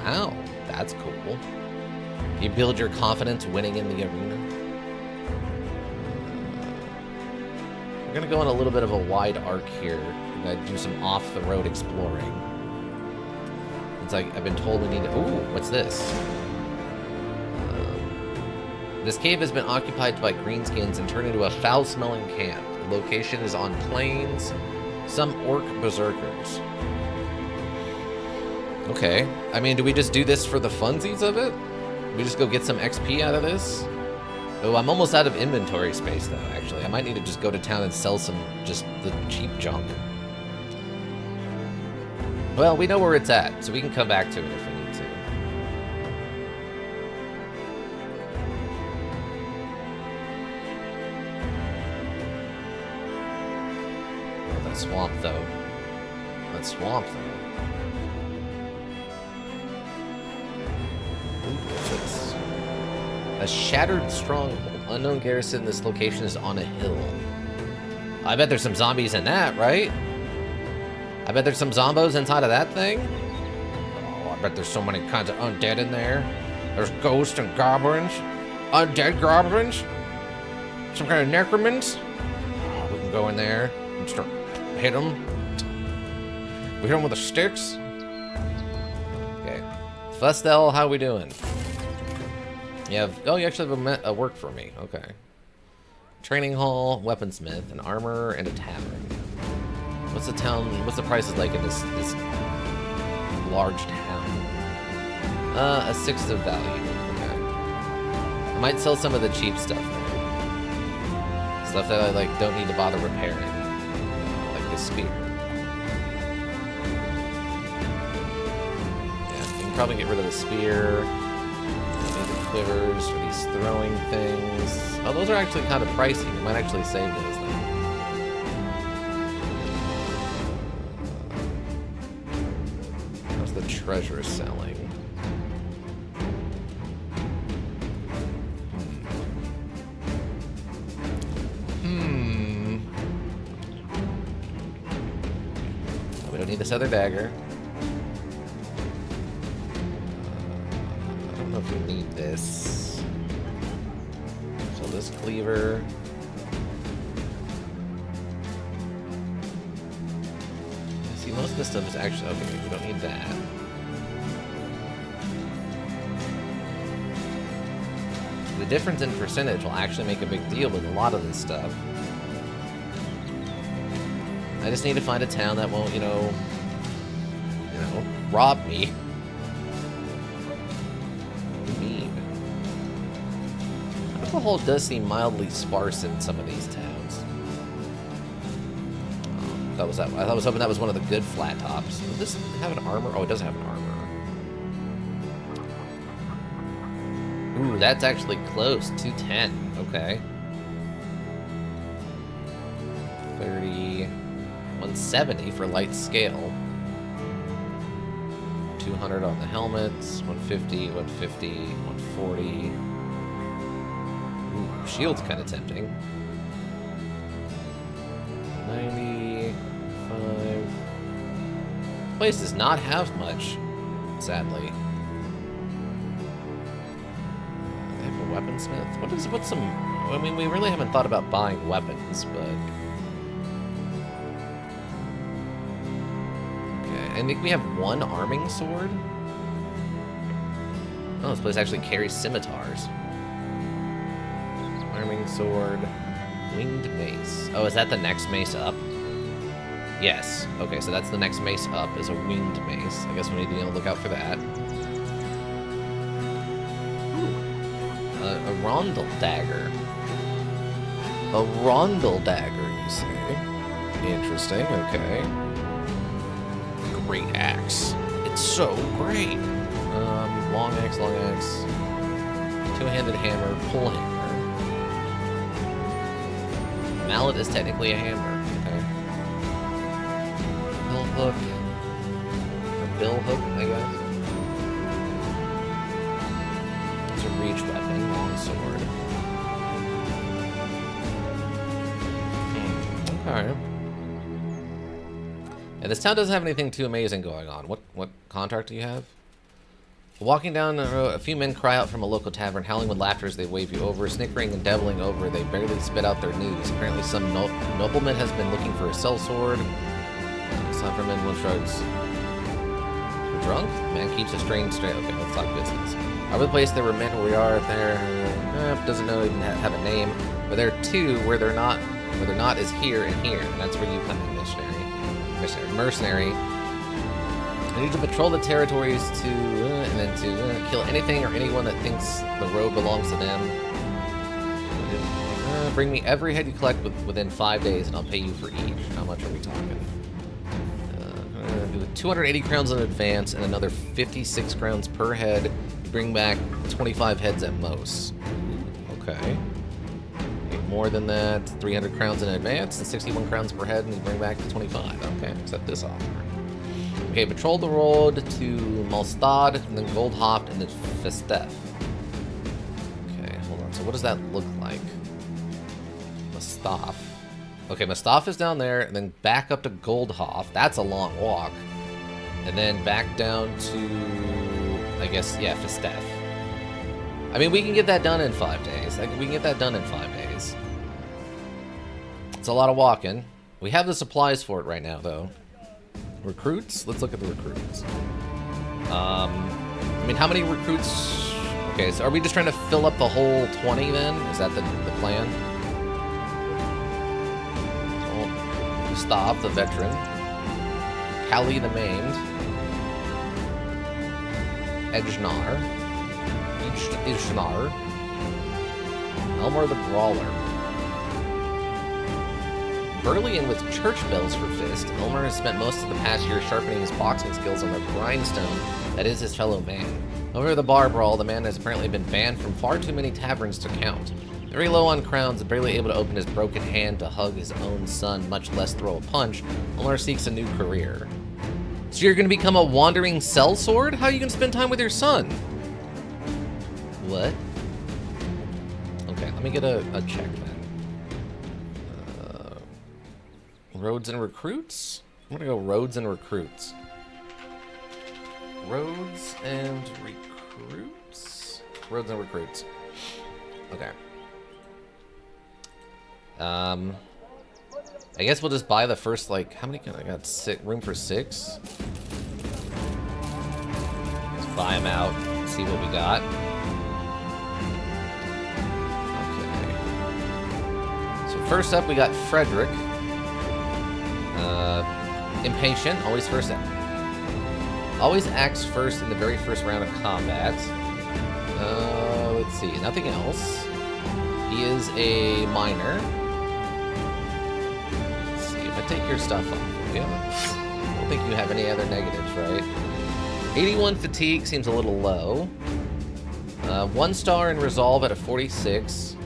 Wow, that's cool. You build your confidence winning in the arena. We're gonna go on a little bit of a wide arc here. We're gonna do some off-the-road exploring. It's like I've been told we need to... Ooh, what's this? This cave has been occupied by greenskins and turned into a foul-smelling camp. The location is on plains. Some orc berserkers. Okay. I mean, do we just do this for the funsies of it? We just go get some XP out of this? Oh, I'm almost out of inventory space, though, actually. I might need to just go to town and sell some, just the cheap junk. Well, we know where it's at, so we can come back to it if we need to. Oh, that swamp, though. That swamp, though. Ooh, what's this? A shattered stronghold. Unknown garrison. This location is on a hill. I bet there's some zombies in that, right? I bet there's some zombos inside of that thing. Oh, I bet there's so many kinds of undead in there. There's ghosts and goblins. Undead goblins. Some kind of necromants. Oh, we can go in there and start hit them. We hit them with the sticks. Okay. Fustel, how we doing? You have... Oh, you actually have a work for me. Okay. Training hall, weaponsmith, an armorer, and a tavern. What's the town... What's the prices like in this large town? A sixth of value. Okay. I might sell some of the cheap stuff there. Stuff that I, like, don't need to bother repairing. Like this spear. Yeah, you can probably get rid of the spear. Quivers or these throwing things. Oh, those are actually kind of pricey. We might actually save those then. How's the treasure selling? Oh, we don't need this other dagger. I don't know if we need this. So this cleaver. See, most of this stuff is actually... Okay, we don't need that. The difference in percentage will actually make a big deal with a lot of this stuff. I just need to find a town that won't, you know, rob me. The whole does seem mildly sparse in some of these towns. Oh, that was that. I was hoping that was one of the good flat tops. Does this have an armor? Oh, it does have an armor. Ooh, that's actually close. 210. Okay. 30. 170 for light scale. 200 on the helmets. 150, 150, 140. Ooh, shield's kind of tempting. 95. Place does not have much, sadly. They have a weaponsmith. What's some... I mean, we really haven't thought about buying weapons, but... Okay, and we have one arming sword? Oh, this place actually carries scimitars. Arming sword, winged mace. Oh, is that the next mace up? Yes. Okay, so that's the next mace up, is a winged mace. I guess we need to be on the lookout for that. Ooh. A rondel dagger. A rondel dagger, you say? Interesting, okay. Great axe. It's so great. Long axe, long axe. Two-handed hammer, pull hammer. Mallet is technically a hammer. Okay. Bill hook. Or bill hook, I guess. It's a reach weapon, long sword. Okay. Yeah, this town doesn't have anything too amazing going on. What contract do you have? Walking down the road, a few men cry out from a local tavern, howling with laughter as they wave you over, snickering and deviling over. They barely spit out their news. Apparently some nobleman has been looking for a sellsword. Aside from men, one shrugs. We're drunk? Man keeps a strange straight. Okay, let's talk business. Over the place there were men where we are there. Doesn't know even have a name. But there are two where they're not. Where they're not is here and here. And that's where you come in, mercenary. I need to patrol the territories to, and then to kill anything or anyone that thinks the road belongs to them. Bring me every head you collect within 5 days, and I'll pay you for each. How much are we talking? Do 280 crowns in advance and another 56 crowns per head. Bring back 25 heads at most. Okay. More than that, 300 crowns in advance and 61 crowns per head, and you bring back to 25. Okay, accept this offer. Okay, patrol the road to Malstad, and then Goldhoft, and then Festef. Okay, hold on. So what does that look like? Mastaf. Okay, Mastaf is down there, and then back up to Goldhoft. That's a long walk. And then back down to, I guess, yeah, Festef. I mean, we can get that done in 5 days. We can get that done in 5 days. It's a lot of walking. We have the supplies for it right now, though. Recruits? Let's look at the recruits. I mean, how many recruits? Okay, so are we just trying to fill up the whole 20 then? Is that the plan? So, Gustav, the veteran. Kali, the maimed. Ejnar. Ishnar. Elmar, the brawler. Burly and with church bells for fist, Elmar has spent most of the past year sharpening his boxing skills on the grindstone that is his fellow man. Over the bar brawl, the man has apparently been banned from far too many taverns to count. Very low on crowns and barely able to open his broken hand to hug his own son, much less throw a punch, Elmar seeks a new career. So you're going to become a wandering sellsword? How are you going to spend time with your son? What? Okay, let me get a check then. Roads and recruits? I'm gonna go roads and recruits. Roads and recruits? Roads and recruits. Okay. I guess we'll just buy the first, like, how many can I got? Room for 6? Let's buy them out, see what we got. Okay. So first up, we got Frederick. Impatient, always acts first in the very first round of combat. Let's see, nothing else. He is a miner. Let's see, if I take your stuff off, yeah. I don't think you have any other negatives, right? 81 fatigue seems a little low. 1 star in resolve at a 46.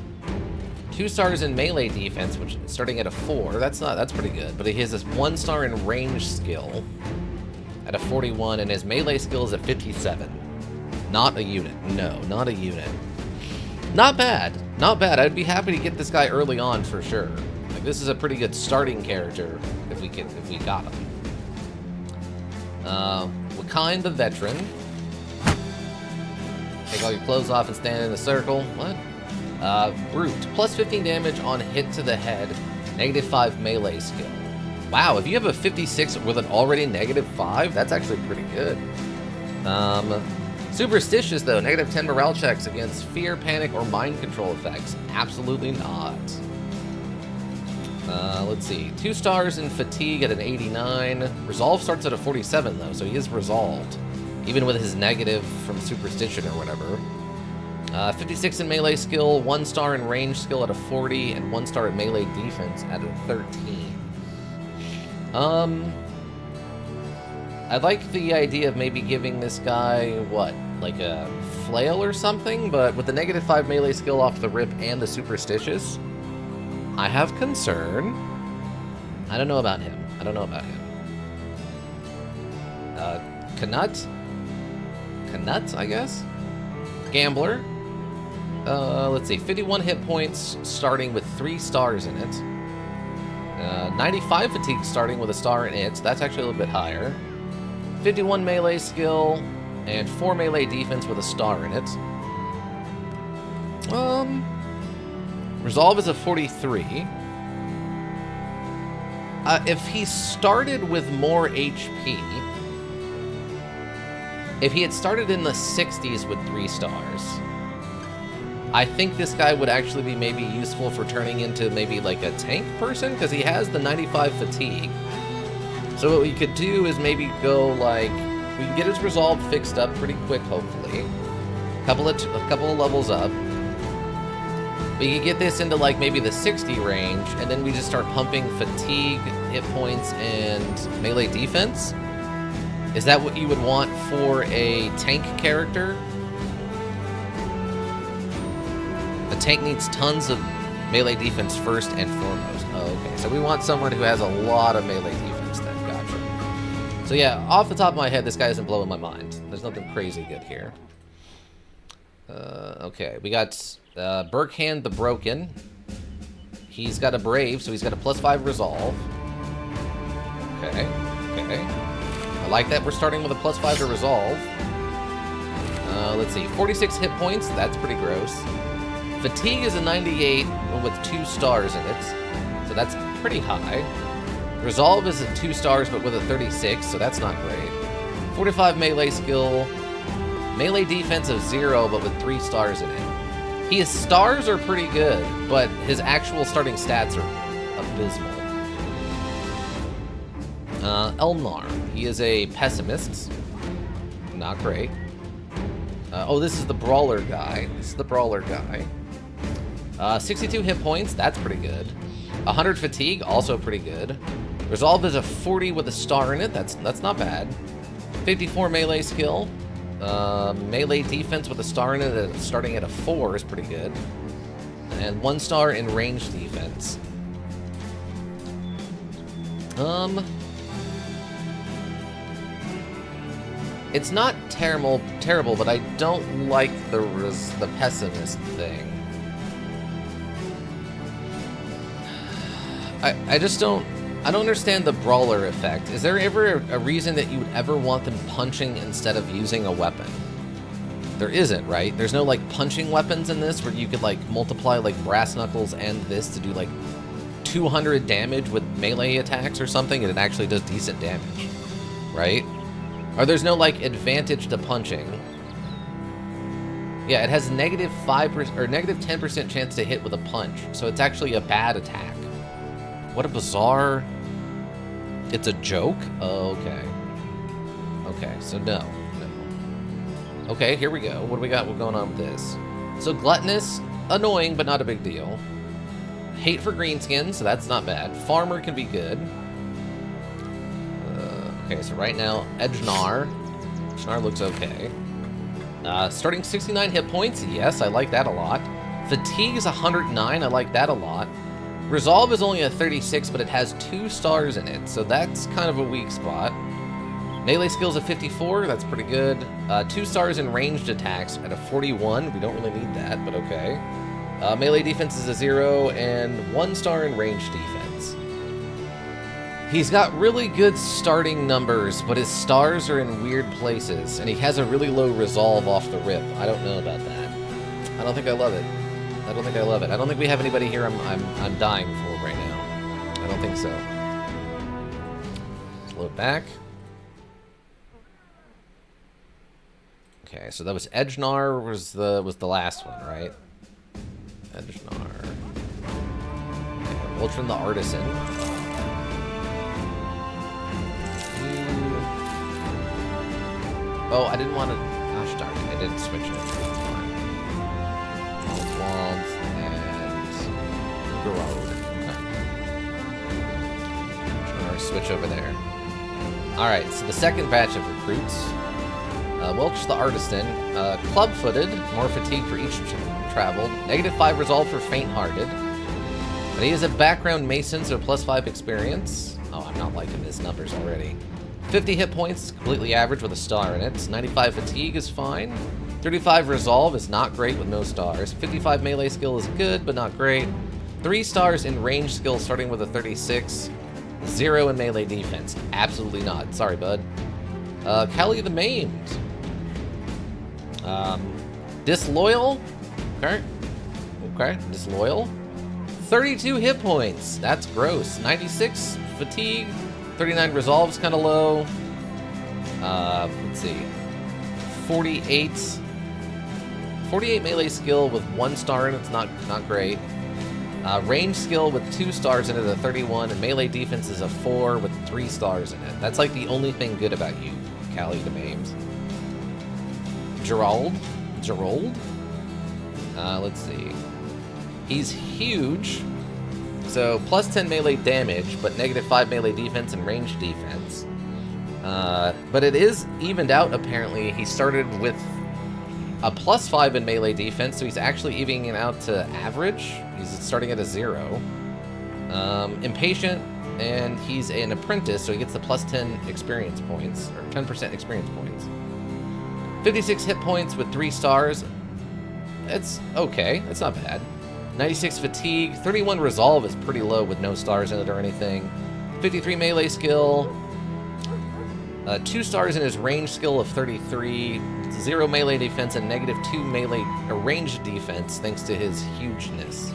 2 stars in melee defense, which is starting at a 4. That's pretty good. But he has this 1 star in range skill at a 41, and his melee skill is a 57. Not a unit. No, not a unit. Not bad. Not bad. I'd be happy to get this guy early on for sure. Like, this is a pretty good starting character if we got him. Wakine the veteran. Take all your clothes off and stand in a circle. What? Brute, plus 15 damage on hit to the head, -5 melee skill. Wow, if you have a 56 with an already -5, that's actually pretty good. Superstitious though, -10 morale checks against fear, panic, or mind control effects. Absolutely not. Let's see, 2 stars in fatigue at an 89. Resolve starts at a 47 though, so he is resolved, even with his negative from superstition or whatever. 56 in melee skill, 1 star in range skill at a 40, and 1 star in melee defense at a 13. I like the idea of maybe giving this guy, what, like a flail or something, but with the -5 melee skill off the rip and the superstitious, I have concern. I don't know about him. Knut, I guess? Gambler. Let's see, 51 hit points starting with 3 stars in it. 95 fatigue starting with a star in it, so that's actually a little bit higher. 51 melee skill, and 4 melee defense with a star in it. Resolve is a 43. If he started with more HP, if he had started in the 60s with 3 stars, I think this guy would actually be maybe useful for turning into maybe like a tank person, because he has the 95 fatigue. So what we could do is maybe go like, we can get his resolve fixed up pretty quick, hopefully. A couple of levels up. We could get this into like maybe the 60 range, and then we just start pumping fatigue, hit points, and melee defense. Is that what you would want for a tank character? A tank needs tons of melee defense first and foremost. Oh, okay. So we want someone who has a lot of melee defense then. Gotcha. So yeah, off the top of my head, this guy isn't blowing my mind. There's nothing crazy good here. Okay, we got Burkhand the Broken. He's got a Brave, so he's got a +5 Resolve. Okay, okay. I like that we're starting with a +5 to Resolve. Let's see, 46 hit points, that's pretty gross. Fatigue is a 98 with 2 stars in it, so that's pretty high. Resolve is a 2 stars but with a 36, so that's not great. 45 melee skill, melee defense of 0 but with 3 stars in it. His stars are pretty good, but his actual starting stats are abysmal. Elmnar, he is a pessimist. Not great. Oh, this is the brawler guy. 62 hit points, that's pretty good. 100 fatigue, also pretty good. Resolve is a 40 with a star in it, that's not bad. 54 melee skill. Melee defense with a star in it starting at a 4 is pretty good. And 1 star in range defense. It's not terrible, but I don't like the pessimist thing. I just don't understand the brawler effect. Is there ever a reason that you would ever want them punching instead of using a weapon? There isn't, right? There's no like punching weapons in this where you could like multiply like brass knuckles and this to do like 200 damage with melee attacks or something, and it actually does decent damage, right? Or there's no like advantage to punching. Yeah, it has -5% or -10% chance to hit with a punch, so it's actually a bad attack. What a bizarre... It's a joke? Oh, okay. Okay, so no. Okay, here we go. What do we got going on with this? So Gluttonous, annoying, but not a big deal. Hate for Greenskin, so that's not bad. Farmer can be good. Okay, so right now, Edgenar. Edgenar looks okay. Starting 69 hit points, yes, I like that a lot. Fatigue is 109, I like that a lot. Resolve is only a 36, but it has 2 stars in it, so that's kind of a weak spot. Melee skills of 54, that's pretty good. 2 stars in ranged attacks at a 41, we don't really need that, but okay. Melee defense is a 0, and 1 star in ranged defense. He's got really good starting numbers, but his stars are in weird places, and he has a really low resolve off the rip. I don't know about that. I don't think I love it. I don't think I love it. I don't think we have anybody here I'm dying for right now. I don't think so. Let's load back. Okay, so that was Edgenar was the last one, right? Edgenar. Okay, Ultron the Artisan. Oh, I didn't want to... Gosh darn it, I didn't switch it. It's fine. Oswald and Garode. Okay. Switch over there. Alright, so the second batch of recruits. Welch the Artisan. Club-footed, more fatigue for each traveled. -5 resolve for faint-hearted. But he is a background mason, so +5 experience. Oh, I'm not liking his numbers already. 50 hit points, completely average with a star in it. 95 fatigue is fine. 35 resolve is not great with no stars. 55 melee skill is good, but not great. 3 stars in range skill starting with a 36. 0 in melee defense. Absolutely not. Sorry, bud. Callie the Maimed. Disloyal. Okay. Okay, disloyal. 32 hit points. That's gross. 96 fatigue. 39 resolve's kind of low. Let's see. 48 melee skill with 1 star in it. It's not great. Range skill with 2 stars in it, a 31, and melee defense is a 4 with 3 stars in it. That's like the only thing good about you, Callie the Maimed. Gerald. Let's see. He's huge. So, +10 melee damage, but -5 melee defense and range defense. But it is evened out, apparently. He started with a +5 in melee defense, so he's actually evening it out to average. He's starting at a 0. Impatient, and he's an apprentice, so he gets the +10 experience points, or 10% experience points. 56 hit points with 3 stars. It's okay. It's not bad. 96 fatigue. 31 resolve is pretty low with no stars in it or anything. 53 melee skill. 2 stars in his range skill of 33. 0 melee defense and -2 melee ranged defense thanks to his hugeness.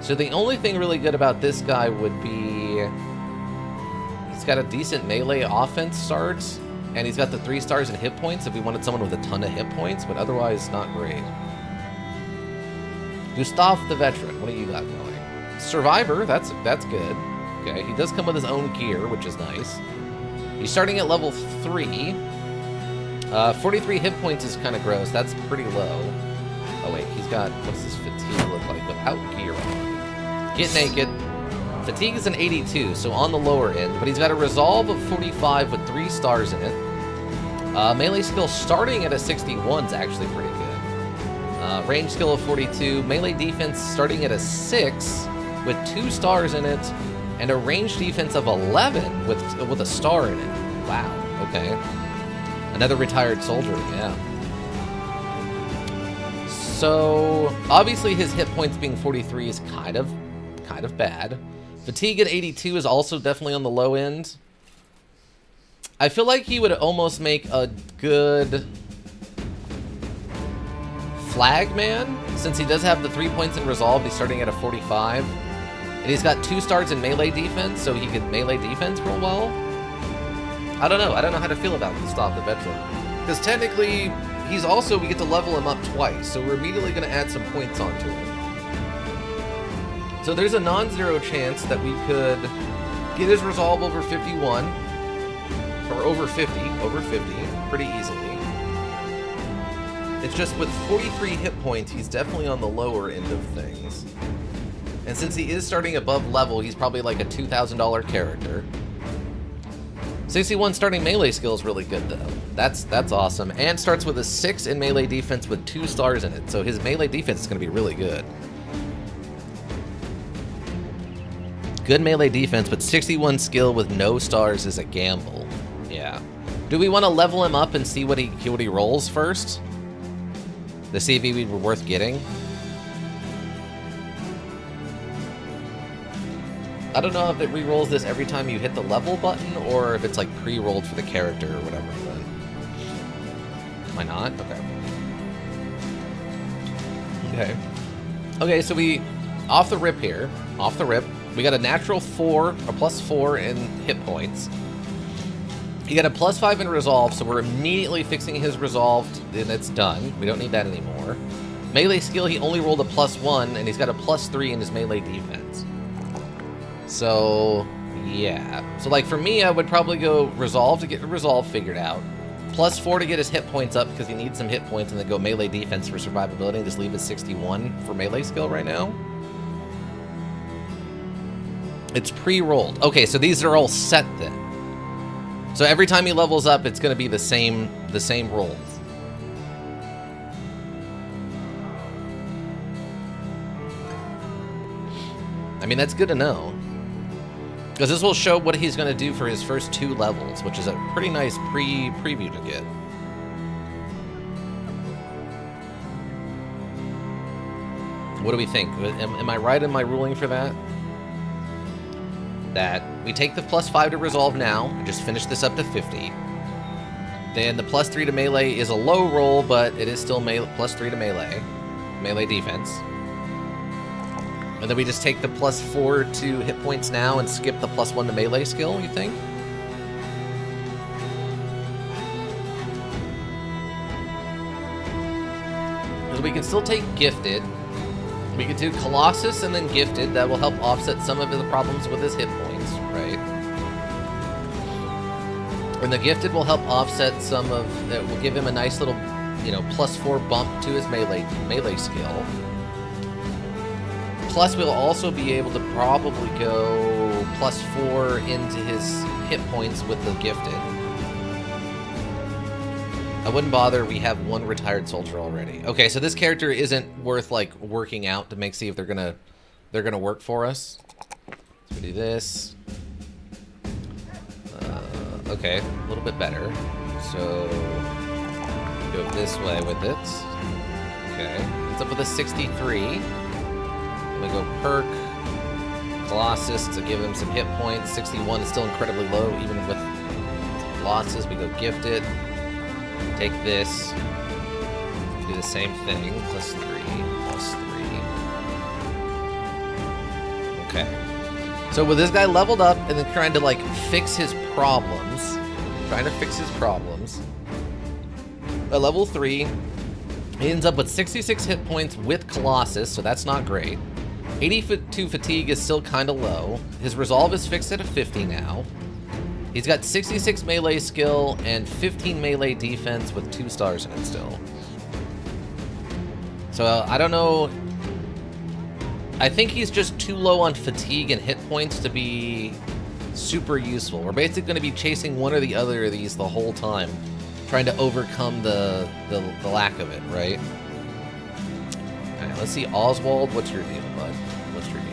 So the only thing really good about this guy would be he's got a decent melee offense starts, and he's got the 3 stars in hit points if we wanted someone with a ton of hit points, but otherwise not great. Gustav the Veteran, what do you got going? Survivor, that's good. Okay, he does come with his own gear, which is nice. He's starting at level 3. 43 hit points is kind of gross. That's pretty low. Oh wait, he's got, what's his fatigue look like without gear on? Get naked. Fatigue is an 82, so on the lower end, but he's got a resolve of 45 with 3 stars in it. Melee skill starting at a 61 is actually pretty good. Range skill of 42, melee defense starting at a 6 with 2 stars in it, and a range defense of 11 with a star in it. Wow, okay. Another retired soldier, yeah. So, obviously his hit points being 43 is kind of bad. Fatigue at 82 is also definitely on the low end. I feel like he would almost make a good flag man, since he does have the 3 points in resolve. He's starting at a 45. And he's got 2 stars in melee defense, so he could melee defense real well. I don't know how to feel about Gustav the Veteran. Because technically, he's also, we get to level him up twice, so we're immediately going to add some points onto him. So there's a non-zero chance that we could get his resolve over 51, or over 50, pretty easily. It's just with 43 hit points, he's definitely on the lower end of things. And since he is starting above level, he's probably like a $2,000 character. 61 starting melee skill is really good though. That's awesome. And starts with a 6 in melee defense with 2 stars in it. So his melee defense is going to be really good. Good melee defense, but 61 skill with no stars is a gamble. Yeah. Do we want to level him up and see what he rolls first? To see if he would be worth getting? I don't know if it re-rolls this every time you hit the level button, or if it's like pre-rolled for the character or whatever. But... Why not? Okay. Okay, so we, off the rip, we got a natural 4, a +4 in hit points. He got a +5 in resolve, so we're immediately fixing his resolve, and it's done. We don't need that anymore. Melee skill, he only rolled a +1, and he's got a +3 in his melee defense. So, yeah. So, like, for me, I would probably go resolve to get resolve figured out. +4 to get his hit points up, because he needs some hit points, and then go melee defense for survivability, and just leave it 61 for melee skill right now. It's pre-rolled. Okay, so these are all set then. So every time he levels up, it's going to be the same rolls. I mean, that's good to know. Because this will show what he's going to do for his first 2 levels, which is a pretty nice preview to get. What do we think? Am I right in my ruling for that? That we take the +5 to resolve now, and just finish this up to 50. Then the +3 to melee is a low roll, but it is still +3 to melee defense. And then we just take the +4 to hit points now and skip the +1 to melee skill, you think? Because we can still take Gifted. We could do Colossus and then Gifted. That will help offset some of the problems with his hit points, right? And the Gifted will help offset some of... It will give him a nice little, +4 bump to his melee skill. Plus, we'll also be able to probably go +4 into his hit points with the Gifted. I wouldn't bother. We have one retired soldier already. Okay, so this character isn't worth like working out to see if they're gonna work for us. So we do this. Okay, a little bit better. So go this way with it. Okay, it's up with a 63. Then we go perk Colossus to give him some hit points. 61 is still incredibly low, even with losses. We go gifted. Take this. Do the same thing. +3, +3. Okay. So with this guy leveled up and then trying to like fix his problems. At level 3, he ends up with 66 hit points with Colossus, so that's not great. 82 fatigue is still kind of low. His resolve is fixed at a 50 now. He's got 66 melee skill and 15 melee defense with 2 stars in it still. So I don't know. I think he's just too low on fatigue and hit points to be super useful. We're basically going to be chasing one or the other of these the whole time, trying to overcome the lack of it, right? Okay, let's see, Oswald, what's your deal, bud? What's your deal?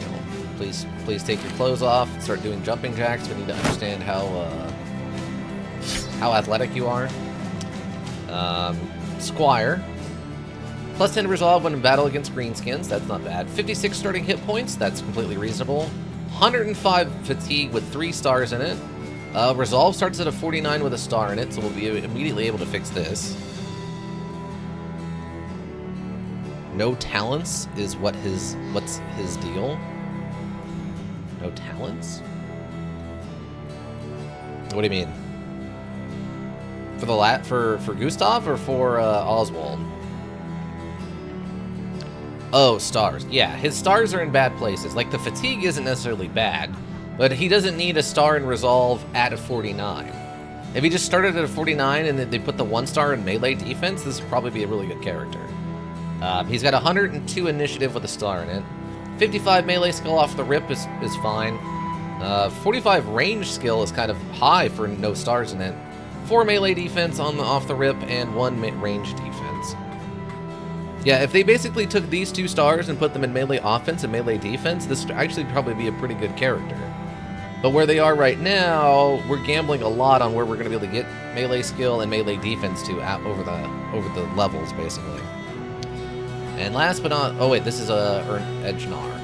Please take your clothes off and start doing jumping jacks. We need to understand how athletic you are. Squire. +10 resolve when in battle against greenskins. That's not bad. 56 starting hit points. That's completely reasonable. 105 fatigue with 3 stars in it. Resolve starts at a 49 with a star in it, so we'll be immediately able to fix this. No talents is what's his deal. No talents? What do you mean? For Gustav or for Oswald? Oh, stars. Yeah, his stars are in bad places. Like, the fatigue isn't necessarily bad, but he doesn't need a star in resolve at a 49. If he just started at a 49 and they put the 1 star in melee defense, this would probably be a really good character. He's got 102 initiative with a star in it. 55 melee skill off the rip is fine. 45 range skill is kind of high for no stars in it. 4 melee defense off the rip and 1 range defense. Yeah, if they basically took these 2 stars and put them in melee offense and melee defense, this would actually probably be a pretty good character. But where they are right now, we're gambling a lot on where we're going to be able to get melee skill and melee defense to over the levels, basically. And last but not... Oh, wait, this is Ejnar.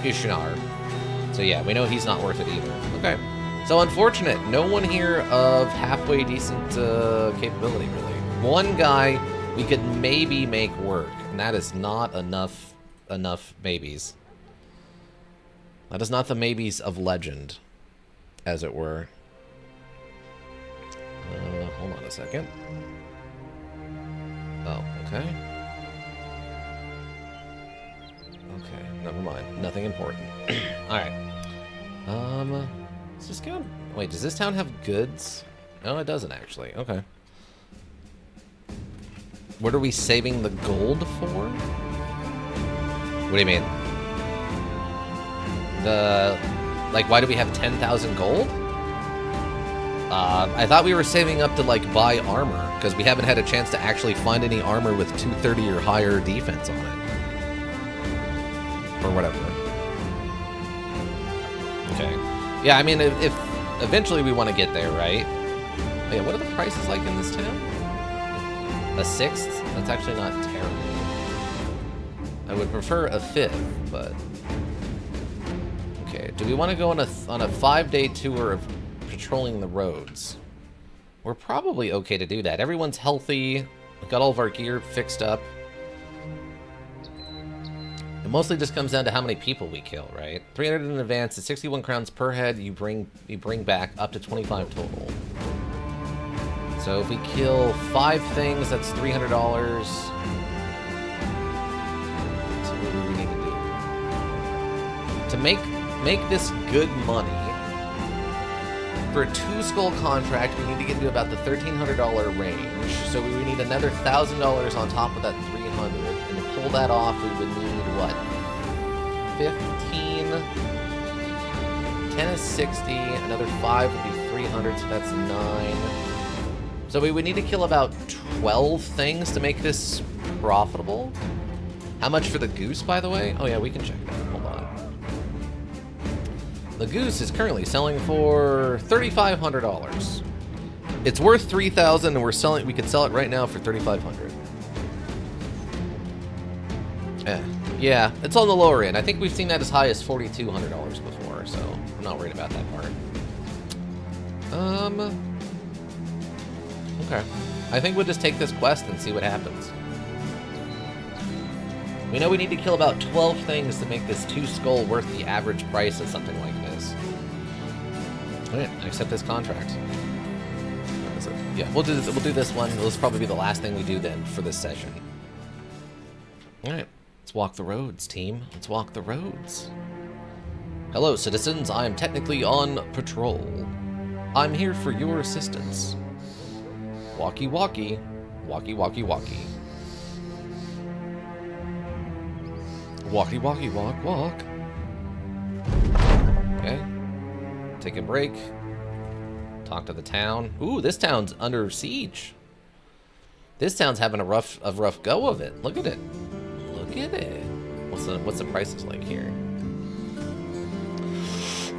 Ishnar. So yeah, we know he's not worth it either. Okay. So unfortunate. No one here of halfway decent capability, really. One guy we could maybe make work, and that is not enough maybes. That is not the maybes of legend, as it were. Hold on a second. Oh, okay. Okay, never mind. Nothing important. Alright. Is this town... Wait, does this town have goods? No, it doesn't, actually. Okay. What are we saving the gold for? What do you mean? Like, why do we have 10,000 gold? I thought we were saving up to, like, buy armor, because we haven't had a chance to actually find any armor with 230 or higher defense on it. Or whatever. Okay. Yeah, I mean, if eventually we want to get there, right? Oh, yeah, what are the prices like in this town? A 6th? That's actually not terrible. I would prefer a 5th, but... Okay, do we want to go on a 5-day tour of patrolling the roads? We're probably okay to do that. Everyone's healthy. We've got all of our gear fixed up. It mostly just comes down to how many people we kill, right? 300 in advance, at 61 crowns per head, you bring back up to 25 total. So if we kill 5 things, that's $300. So what do we need to do? To make this good money, for a 2-skull contract, we need to get to about the $1,300 range. So we would need another $1,000 on top of that $300. And to pull that off, we would need, what? 15? 10 is 60. Another 5 would be 300, so that's 9. So we would need to kill about 12 things to make this profitable. How much for the goose, by the way? Oh yeah, we can check it out. Hold on. The goose is currently selling for $3,500. It's worth $3,000, and we're selling. We could sell it right now for $3,500. Yeah, it's on the lower end. I think we've seen that as high as $4,200 before, so I'm not worried about that part. Okay. I think we'll just take this quest and see what happens. We know we need to kill about 12 things to make this 2 skull worth the average price of something like this. Alright, I accept this contract. What is it? Yeah, we'll do this one. This will probably be the last thing we do then for this session. Alright, let's walk the roads, team. Let's walk the roads. Hello, citizens. I am technically on patrol. I'm here for your assistance. Walkie walkie. Walkie walkie walkie. Walkie walkie walk walk. Okay. Take a break. Talk to the town. Ooh, this town's under siege. This town's having a rough go of it. Look at it. Look at it. What's the prices like here?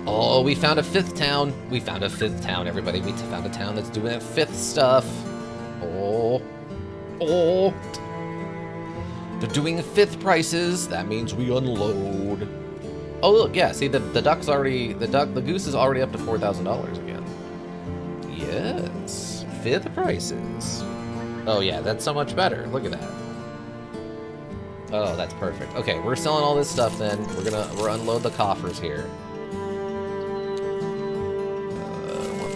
Oh, we found a 5th town. We found a 5th town, everybody. We found a town that's doing that 5th stuff. Oh. Oh. They're doing 5th prices. That means we unload. Oh, look, yeah. See, the duck's already... The goose is already up to $4,000 again. Yes. 5th prices. Oh, yeah. That's so much better. Look at that. Oh, that's perfect. Okay, we're selling all this stuff then. We're unload the coffers here.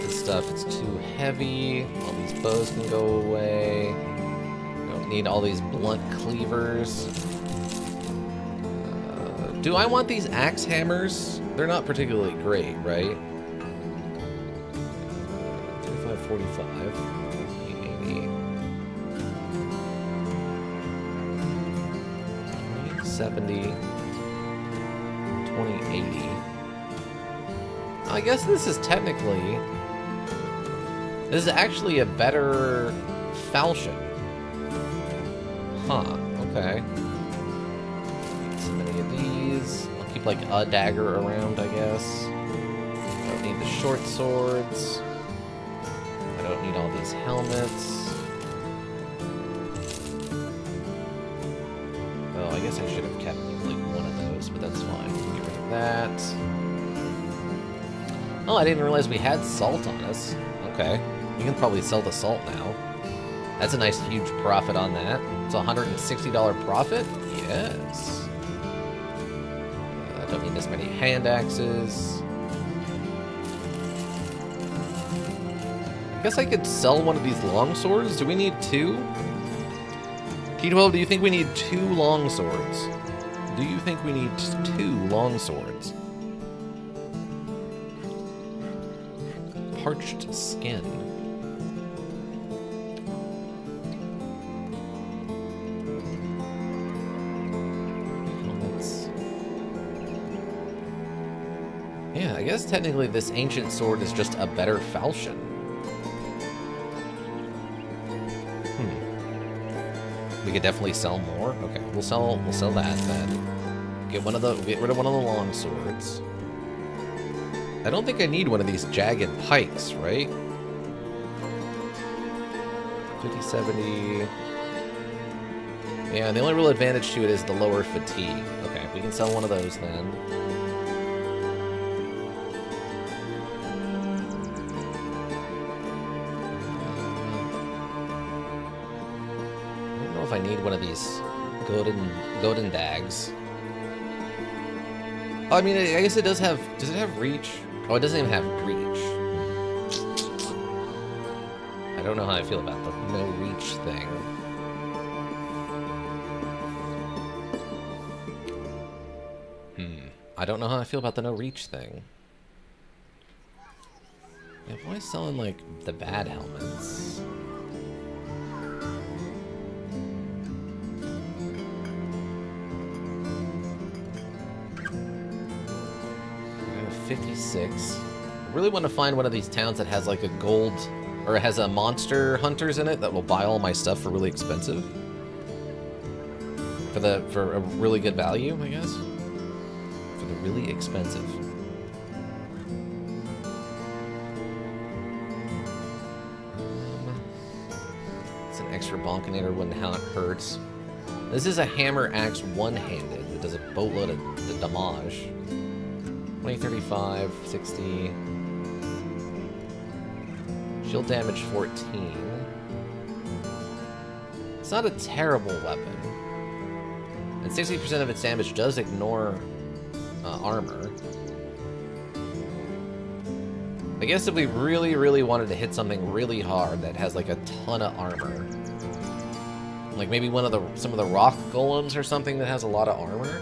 Stuff. It's too heavy. All these bows can go away. Don't need all these blunt cleavers. Do I want these axe hammers? They're not particularly great, right? 3545. 80. 2070. 2080. I guess this is technically... This is actually a better falchion. Huh, okay. So many of these. I'll keep like a dagger around, I guess. Don't need the short swords. I don't need all these helmets. Oh, I guess I should have kept like one of those, but that's fine. Get rid of that. Oh, I didn't realize we had salt on us. Okay. We can probably sell the salt now. That's a nice huge profit on that. It's a $160 profit? Yes. I don't need this many hand axes. I guess I could sell one of these long swords. Do we need 2? T12, do you think we need 2 long swords? Do you think we need 2 long swords? Parched skin. Yeah, I guess technically this ancient sword is just a better falchion. We could definitely sell more. Okay, we'll sell that then. Get rid of one of the long swords. I don't think I need one of these jagged pikes, right? 50, 70. Yeah, the only real advantage to it is the lower fatigue. Okay, we can sell one of those then. If I need one of these golden dags. Oh, I mean, I guess it does have... Does it have reach? Oh, it doesn't even have reach. I don't know how I feel about the no reach thing. I don't know how I feel about the no reach thing. Yeah, why selling, like, the bad helmets? 56. I really want to find one of these towns that has like a gold Or it has a monster hunters in it that will buy all my stuff for really expensive. For a really good value, I guess. For the really expensive. It's an extra Bonkinator when how it hurts. This is a hammer axe one-handed. It does a boatload of damage. 20, 35, 60. Shield damage 14. It's not a terrible weapon. And 60% of its damage does ignore armor. I guess if we really, really wanted to hit something really hard that has like a ton of armor, like maybe some of the rock golems or something that has a lot of armor.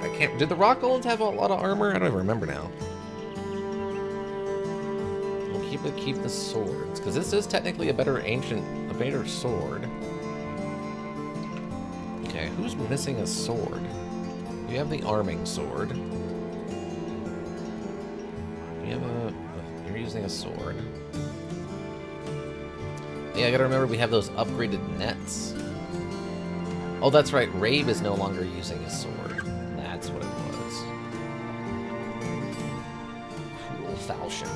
I can't. Did the rock golems have a lot of armor? I don't even remember now. We'll keep the swords because this is technically a better sword. Okay, who's missing a sword? You have the arming sword. You're using a sword. Yeah, I gotta remember we have those upgraded nets. Oh, that's right. Rabe is no longer using a sword. That's what it was. Cruel falchion.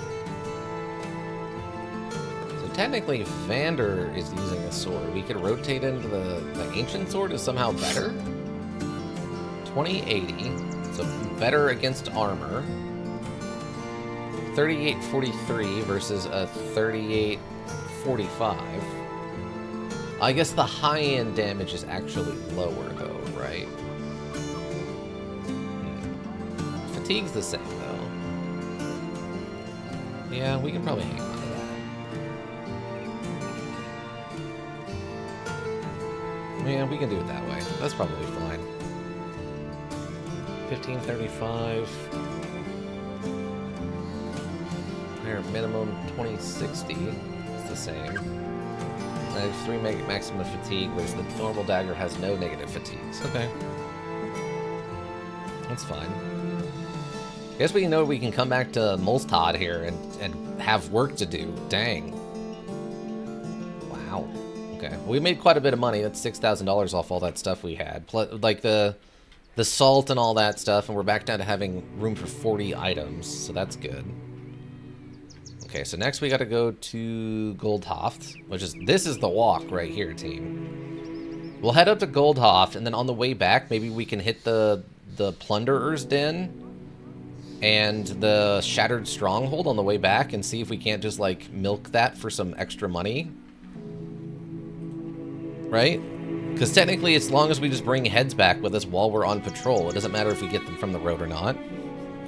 So technically, Vander is using a sword. We could rotate into the ancient sword is somehow better. 2080, so better against armor. 3843 versus a 3845. I guess the high-end damage is actually lower, though, right? Fatigue's the same, though. Yeah, we can probably hang on to that. Yeah, we can do it that way. That's probably fine. 1535. Higher minimum 2060. It's the same. I have 3 maximum fatigue, whereas the normal dagger has no negative fatigues. Okay. That's fine. I guess we know we can come back to Molstad here and have work to do. Dang. Wow. Okay. We made quite a bit of money. That's $6,000 off all that stuff we had. Plus, like the salt and all that stuff, and we're back down to having room for 40 items, so that's good. Okay, so next we gotta go to Goldhoft, this is the walk right here, team. We'll head up to Goldhoft, and then on the way back, maybe we can hit the Plunderer's Den and the Shattered Stronghold on the way back and see if we can't just, like, milk that for some extra money. Right? Because technically, as long as we just bring heads back with us while we're on patrol, it doesn't matter if we get them from the road or not.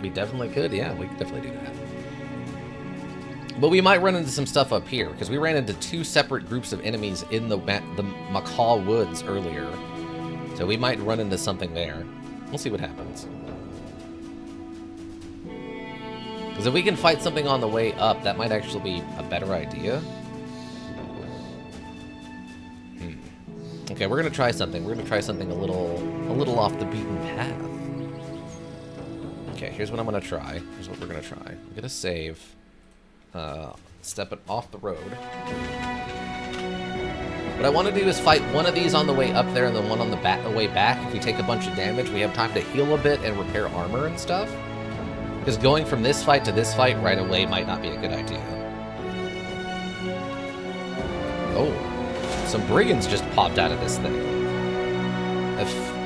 We definitely could, yeah, we could definitely do that. But we might run into some stuff up here, because we ran into 2 separate groups of enemies in the Macaw Woods earlier. So we might run into something there. We'll see what happens. Because if we can fight something on the way up, that might actually be a better idea. Okay, we're going to try something. We're going to try something a little off the beaten path. Okay, here's what I'm going to try. Here's what we're going to try. I'm going to save... step it off the road. What I want to do is fight one of these on the way up there and then one on the way back. If we take a bunch of damage, we have time to heal a bit and repair armor and stuff. Because going from this fight to this fight right away might not be a good idea. Oh, some brigands just popped out of this thing.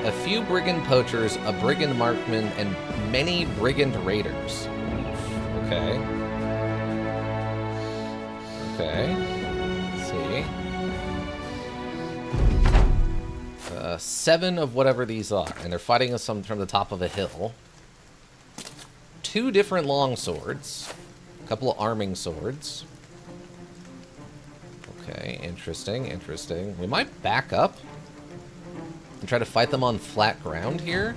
A few brigand poachers, a brigand markman, and many brigand raiders. Okay. Okay, let's see. 7 of whatever these are, and they're fighting us from the top of a hill. 2 different long swords, a couple of arming swords. Okay, interesting, interesting. We might back up and try to fight them on flat ground here.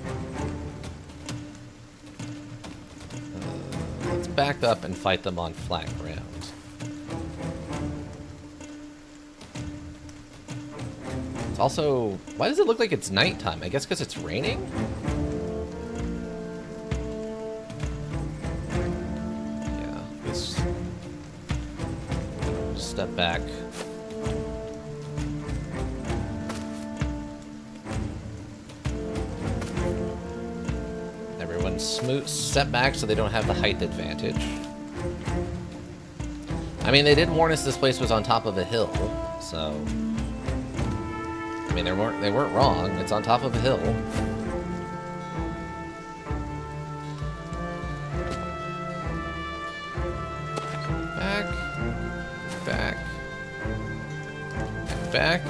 Let's back up and fight them on flat ground. It's also... Why does it look like it's nighttime? I guess because it's raining? Yeah, it's... step back. Everyone step back so they don't have the height advantage. I mean, they did warn us this place was on top of a hill, so... I mean, they weren't wrong. It's on top of a hill. Back. And back.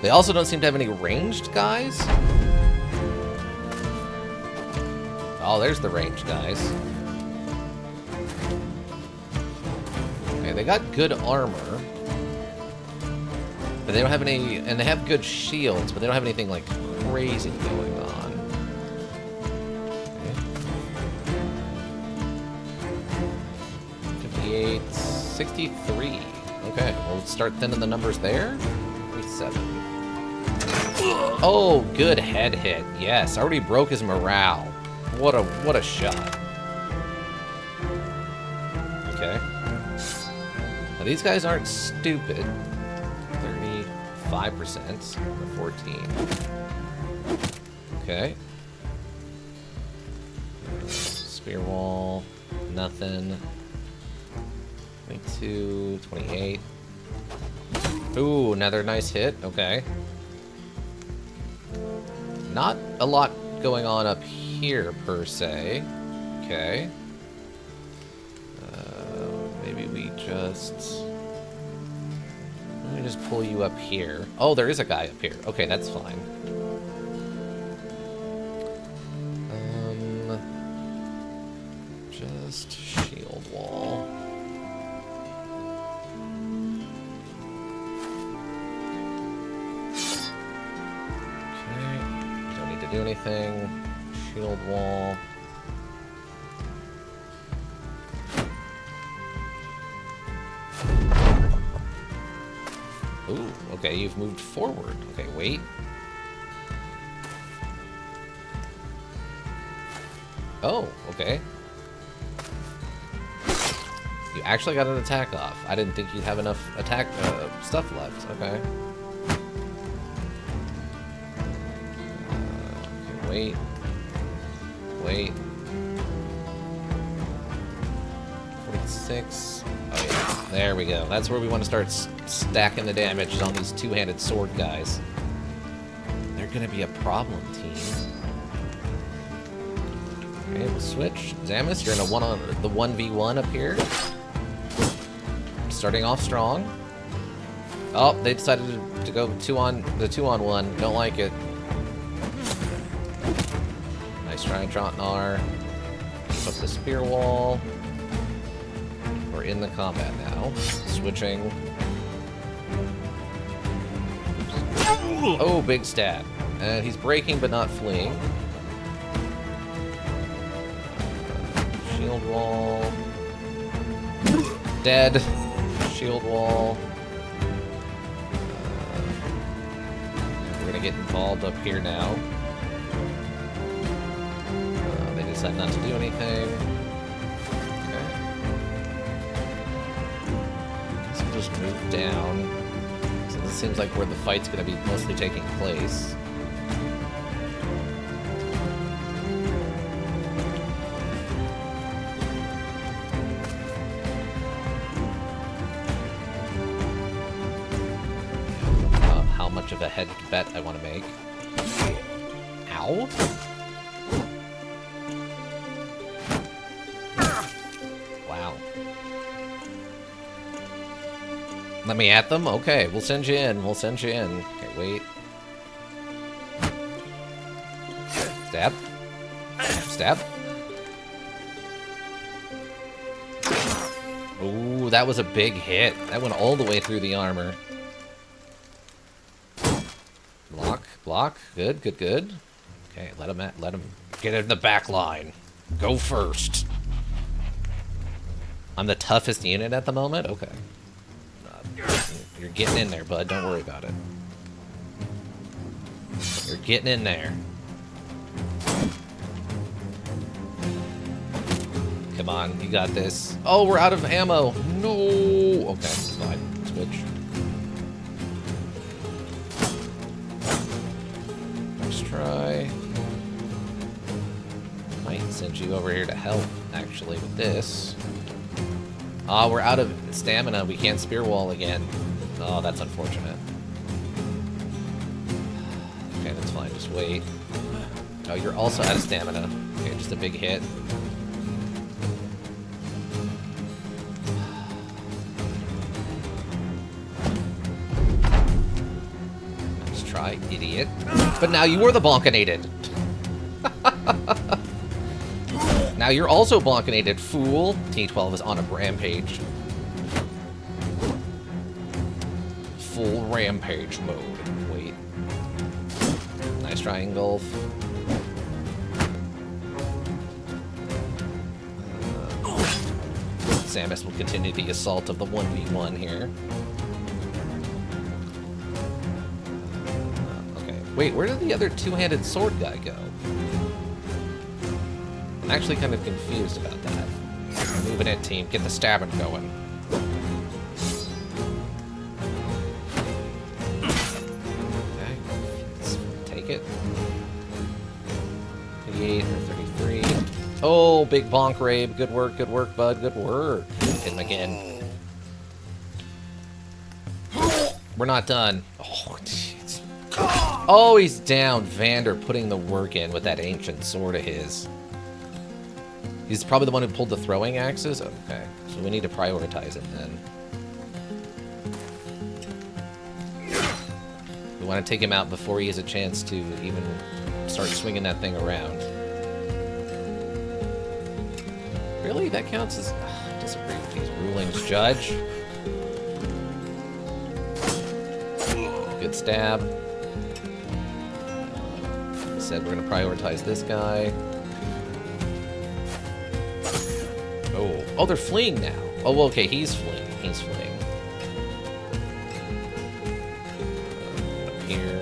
They also don't seem to have any ranged guys. Oh, there's the ranged guys. Okay, they got good armor. But they don't have any... And they have good shields, but they don't have anything, like, crazy going on. Okay. 58... 63. Okay, we'll start thinning the numbers there. 47. Oh, good head hit. Yes, already broke his morale. What a shot. Okay. Now these guys aren't stupid. 35% or 14. Okay. Spear wall. Nothing. 22, 28. Ooh, another nice hit. Okay. Not a lot going on up here, per se. Okay. Maybe we just... Let me just pull you up here. Oh, there is a guy up here. Okay, that's fine. Just shield wall. Do anything. Shield wall. Ooh, okay, you've moved forward. Okay, wait. Oh, okay. You actually got an attack off. I didn't think you'd have enough attack stuff left. Okay. Wait. Wait. 46. Oh, yeah. There we go. That's where we want to start stacking the damage on these two-handed sword guys. They're going to be a problem, team. Okay, we'll switch. Zamus, you're in the 1v1 up here. Starting off strong. Oh, they decided to go the 2-on-1. Don't like it. Try Jotnar. Keep up the spear wall. We're in the combat now. Switching. Oh, big stab. And he's breaking but not fleeing. Shield wall. Dead. Shield wall. We're gonna get involved up here now. Decide not to do anything. Okay. Guess we'll just move down. So this seems like where the fight's going to be mostly taking place. How much of a head bet I want to make. Ow! Let me at them? Okay, we'll send you in. We'll send you in. Okay, wait. Stab. Stab. Ooh, that was a big hit. That went all the way through the armor. Block. Block. Good, good, good. Okay, let him get in the back line. Go first. I'm the toughest unit at the moment? Okay. You're getting in there, bud. Don't worry about it. You're getting in there. Come on, you got this. Oh, we're out of ammo. No. Okay, it's fine. garbage. Let's try. Might send you over here to help, actually, with this. Ah, we're out of stamina. We can't spear wall again. Oh, that's unfortunate. Okay, that's fine. Just wait. Oh, you're also out of stamina. Okay, just a big hit. Let's try, idiot. But now you were the Bonkinated. Now you're also Bonkinated, fool. T12 is on a rampage. Full rampage mode. Wait. Nice try, Ingolf. Samus will continue the assault of the 1v1 here. Okay. Wait, where did the other two-handed sword guy go? I'm actually kind of confused about that. Moving it, team. Get the stabbing going. Okay. Let's take it. 38 or 33. Oh, big bonk rabe. Good work, bud. Good work. Hit him again. We're not done. Oh, jeez. Oh, he's down. Vander putting the work in with that ancient sword of his. He's probably the one who pulled the throwing axes? Okay, so we need to prioritize it then. We want to take him out before he has a chance to even start swinging that thing around. Really? That counts as... I disagree with these rulings, Judge. Good stab. Said we're going to prioritize this guy. Oh, they're fleeing now. Oh, okay, he's fleeing. He's fleeing. Up here.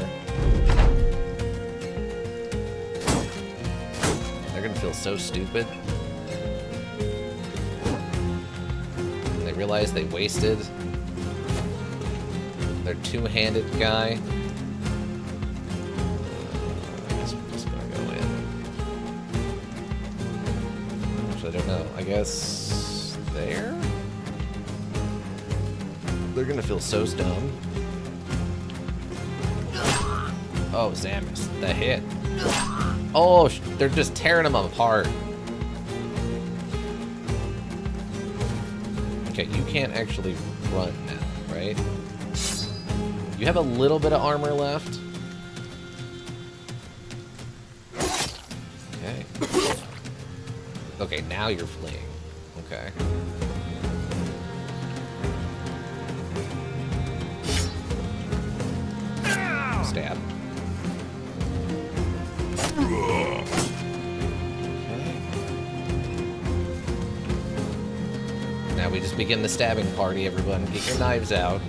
They're gonna feel so stupid. And they realize they wasted their two-handed guy. I guess we're just gonna go in. Actually, I don't know. I guess there? They're gonna feel so dumb. Oh, Samus, the hit. Oh, they're just tearing them apart. Okay, you can't actually run now, right? You have a little bit of armor left. Okay. Okay, now you're fleeing. Okay. Stab. Okay. Now we just begin the stabbing party, everyone. Get your knives out.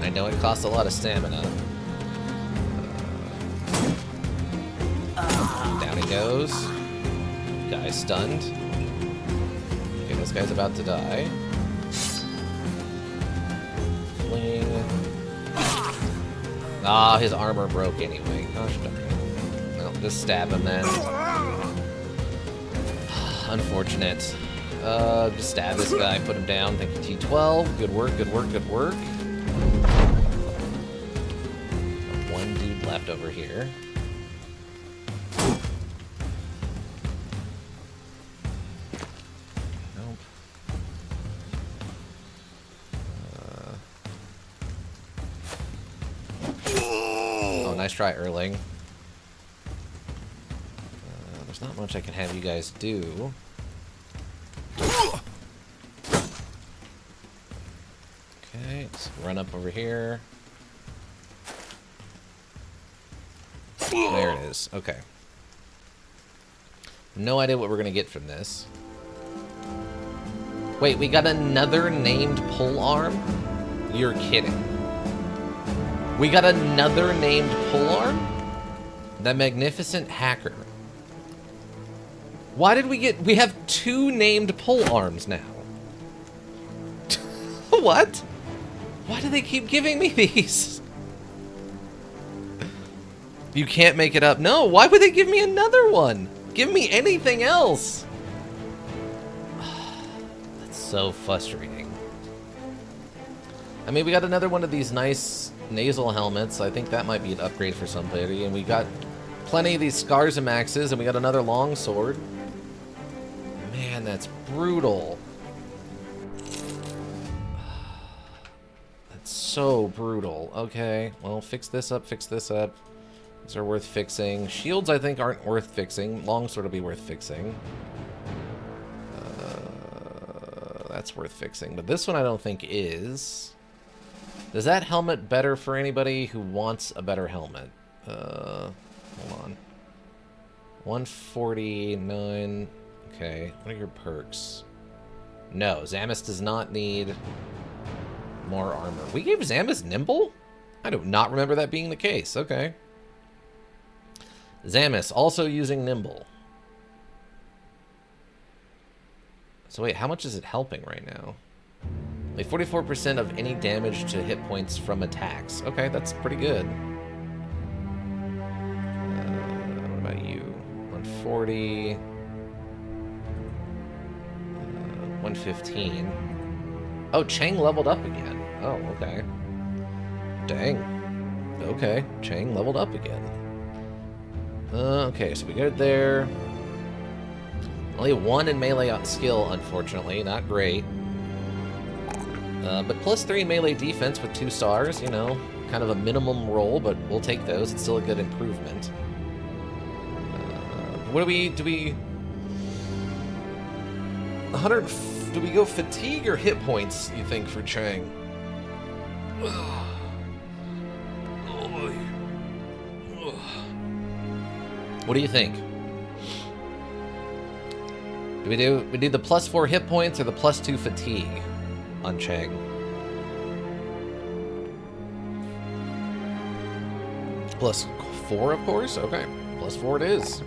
I know it costs a lot of stamina. Down he goes. Guy's stunned. Okay, this guy's about to die. Fling. Ah, his armor broke anyway. Gosh darn it. No, just stab him then. Unfortunate. Just stab this guy, put him down. Thank you, T12. Good work, good work, good work. One dude left over here. Nope. Oh, nice try, Erling. There's not much I can have you guys do. Okay, let's run up over here. There it is. Okay. No idea what we're gonna get from this. Wait, we got another named pole arm? You're kidding. We got another named pole arm? The Magnificent Hacker. Why did we get... We have two named pole arms now. What? Why do they keep giving me these? You can't make it up. No, why would they give me another one? Give me anything else. That's so frustrating. I mean, we got another one of these nice nasal helmets. I think that might be an upgrade for somebody. And we got plenty of these Scars and Maxes, and we got another longsword. Man, that's brutal. That's so brutal. Okay, well, fix this up, fix this up. These are worth fixing. Shields, I think, aren't worth fixing. Longsword will be worth fixing. That's worth fixing. But this one I don't think is. Does that helmet better for anybody who wants a better helmet? Hold on. 149. Okay, what are your perks? No, Zamis does not need more armor. We gave Zamis Nimble? I do not remember that being the case. Okay. Zamis also using Nimble. So wait, how much is it helping right now? Like 44% of any damage to hit points from attacks. Okay, that's pretty good. What about you? 140. 115. Oh, Chang leveled up again. Oh, okay. Dang. Okay, Chang leveled up again. Okay, so we got it there. Only one in melee skill, unfortunately. Not great. But +3 melee defense with 2 stars, you know, kind of a minimum roll, but we'll take those. It's still a good improvement. What do we 100. Do we go fatigue or hit points, you think, for Chang? What do you think? Do we do the +4 hit points or the +2 fatigue on Chang? +4, of course? Okay. +4 it is.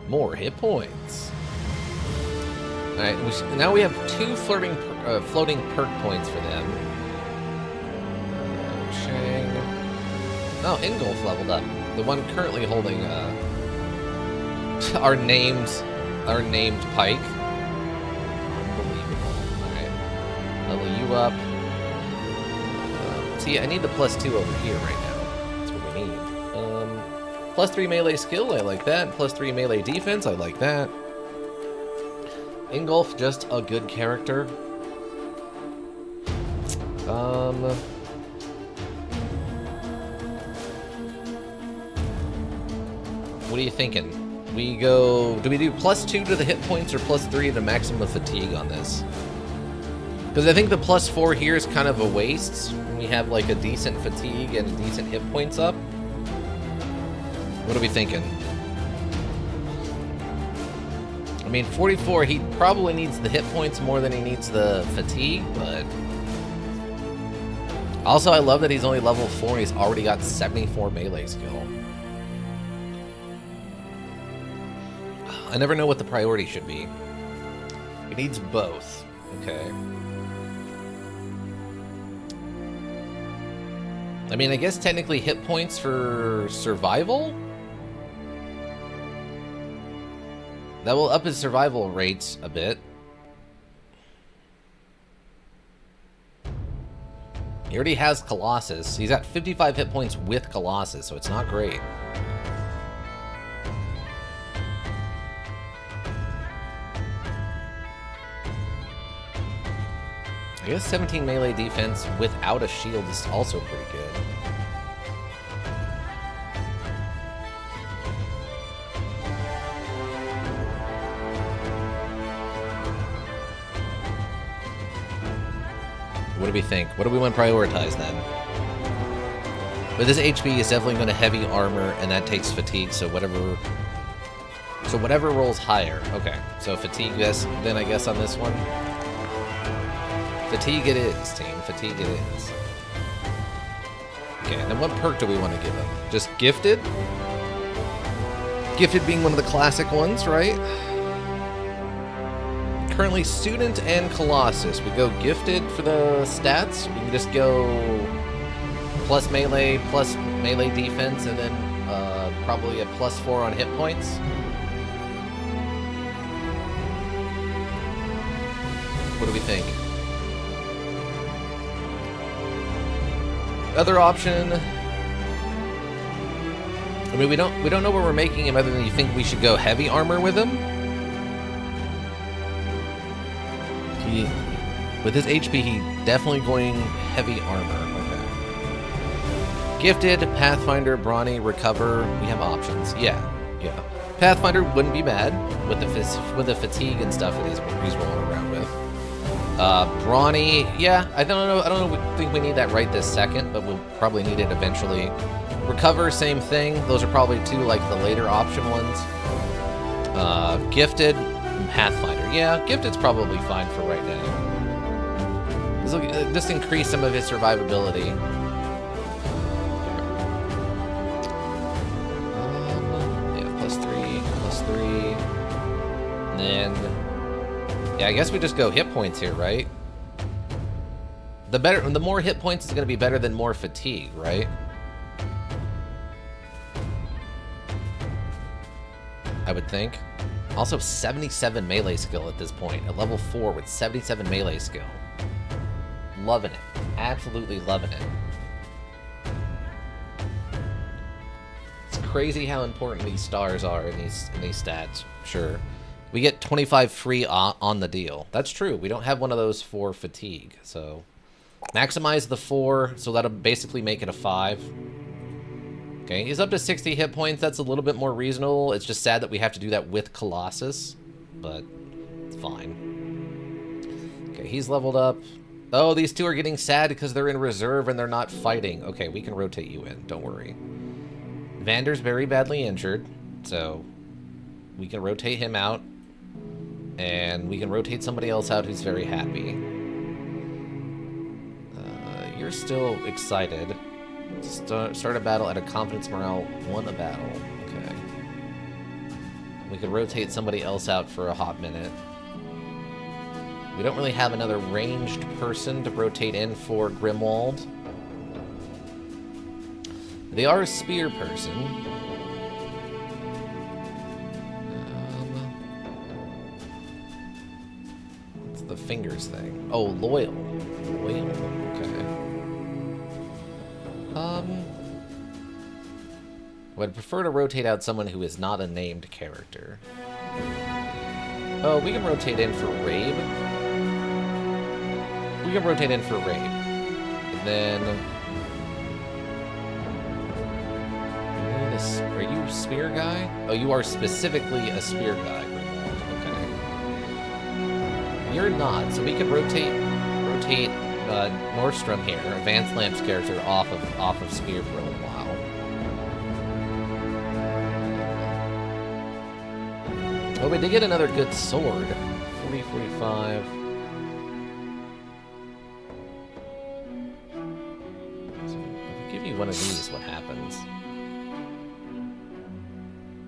More hit points. Alright, now we have 2 floating perk points for them. Chang. Oh, Ingolf leveled up. The one currently holding our named pike. Unbelievable. Alright. Level you up. See, I need the +2 over here right now. That's what we need. +3 melee skill, I like that. +3 melee defense, I like that. Ingolf, just a good character. What are you thinking? We go... Do we do +2 to the hit points or +3 to maximum fatigue on this? Because I think the +4 here is kind of a waste. We have like a decent fatigue and a decent hit points up. What are we thinking? I mean, 44, he probably needs the hit points more than he needs the fatigue, but... Also, I love that he's only level 4 and he's already got 74 melee skill. I never know what the priority should be. He needs both. Okay. I mean, I guess technically hit points for survival? That will up his survival rates a bit. He already has Colossus. He's at 55 hit points with Colossus, so it's not great. I guess 17 melee defense without a shield is also pretty good. What do we think? What do we want to prioritize then? But this HP is definitely going to heavy armor, and that takes fatigue, so whatever rolls higher. Okay, so fatigue then I guess on this one. Fatigue it is, team. Fatigue it is. Okay, and then what perk do we want to give him? Just Gifted? Gifted being one of the classic ones, right? currently Student and Colossus. We go Gifted for the stats. We can just go plus melee defense, and then probably a +4 on hit points. What do we think? Other option. I mean, we don't know where we're making him other than you think we should go heavy armor with him. With his HP, he definitely going heavy armor. Okay. Gifted, Pathfinder, Brawny, Recover. We have options. Yeah. Pathfinder wouldn't be bad with the fatigue and stuff that he's rolling around with. Brawny, yeah. I don't know. We think we need that right this second, but we'll probably need it eventually. Recover, same thing. Those are probably two like the later option ones. Gifted, Pathfinder. Yeah, Gifted's probably fine for right now. This will just increase some of his survivability. Yeah, +3. And then, yeah, I guess we just go hit points here, right? The more hit points is going to be better than more fatigue, right? I would think. Also 77 melee skill at this point. At level 4 with 77 melee skill. Loving it. Absolutely loving it. It's crazy how important these stars are in these stats. Sure. We get 25 free on the deal. That's true. We don't have one of those for fatigue. So maximize the 4, so that'll basically make it a 5. Okay, he's up to 60 hit points. That's a little bit more reasonable. It's just sad that we have to do that with Colossus, but it's fine. Okay, he's leveled up. Oh, these two are getting sad because they're in reserve and they're not fighting. Okay, we can rotate you in. Don't worry. Vander's very badly injured, so we can rotate him out. And we can rotate somebody else out who's very happy. You're still excited. Start a battle at a confidence morale, won a battle. Okay. We could rotate somebody else out for a hot minute. We don't really have another ranged person to rotate in for Grimwald. They are a spear person. What's the fingers thing? Oh, loyal. Loyal? Okay. Would prefer to rotate out someone who is not a named character. Oh, we can rotate in for Rabe. We can rotate in for Rabe. And then... Are you a spear guy? Oh, you are specifically a spear guy, Grimwald. Okay. You're not, so we can rotate Nordstrom here, Advanced Lamp's character, off of spear for a little while. Oh, we did get another good sword. 40, 45. So if we give you one of these, what happens?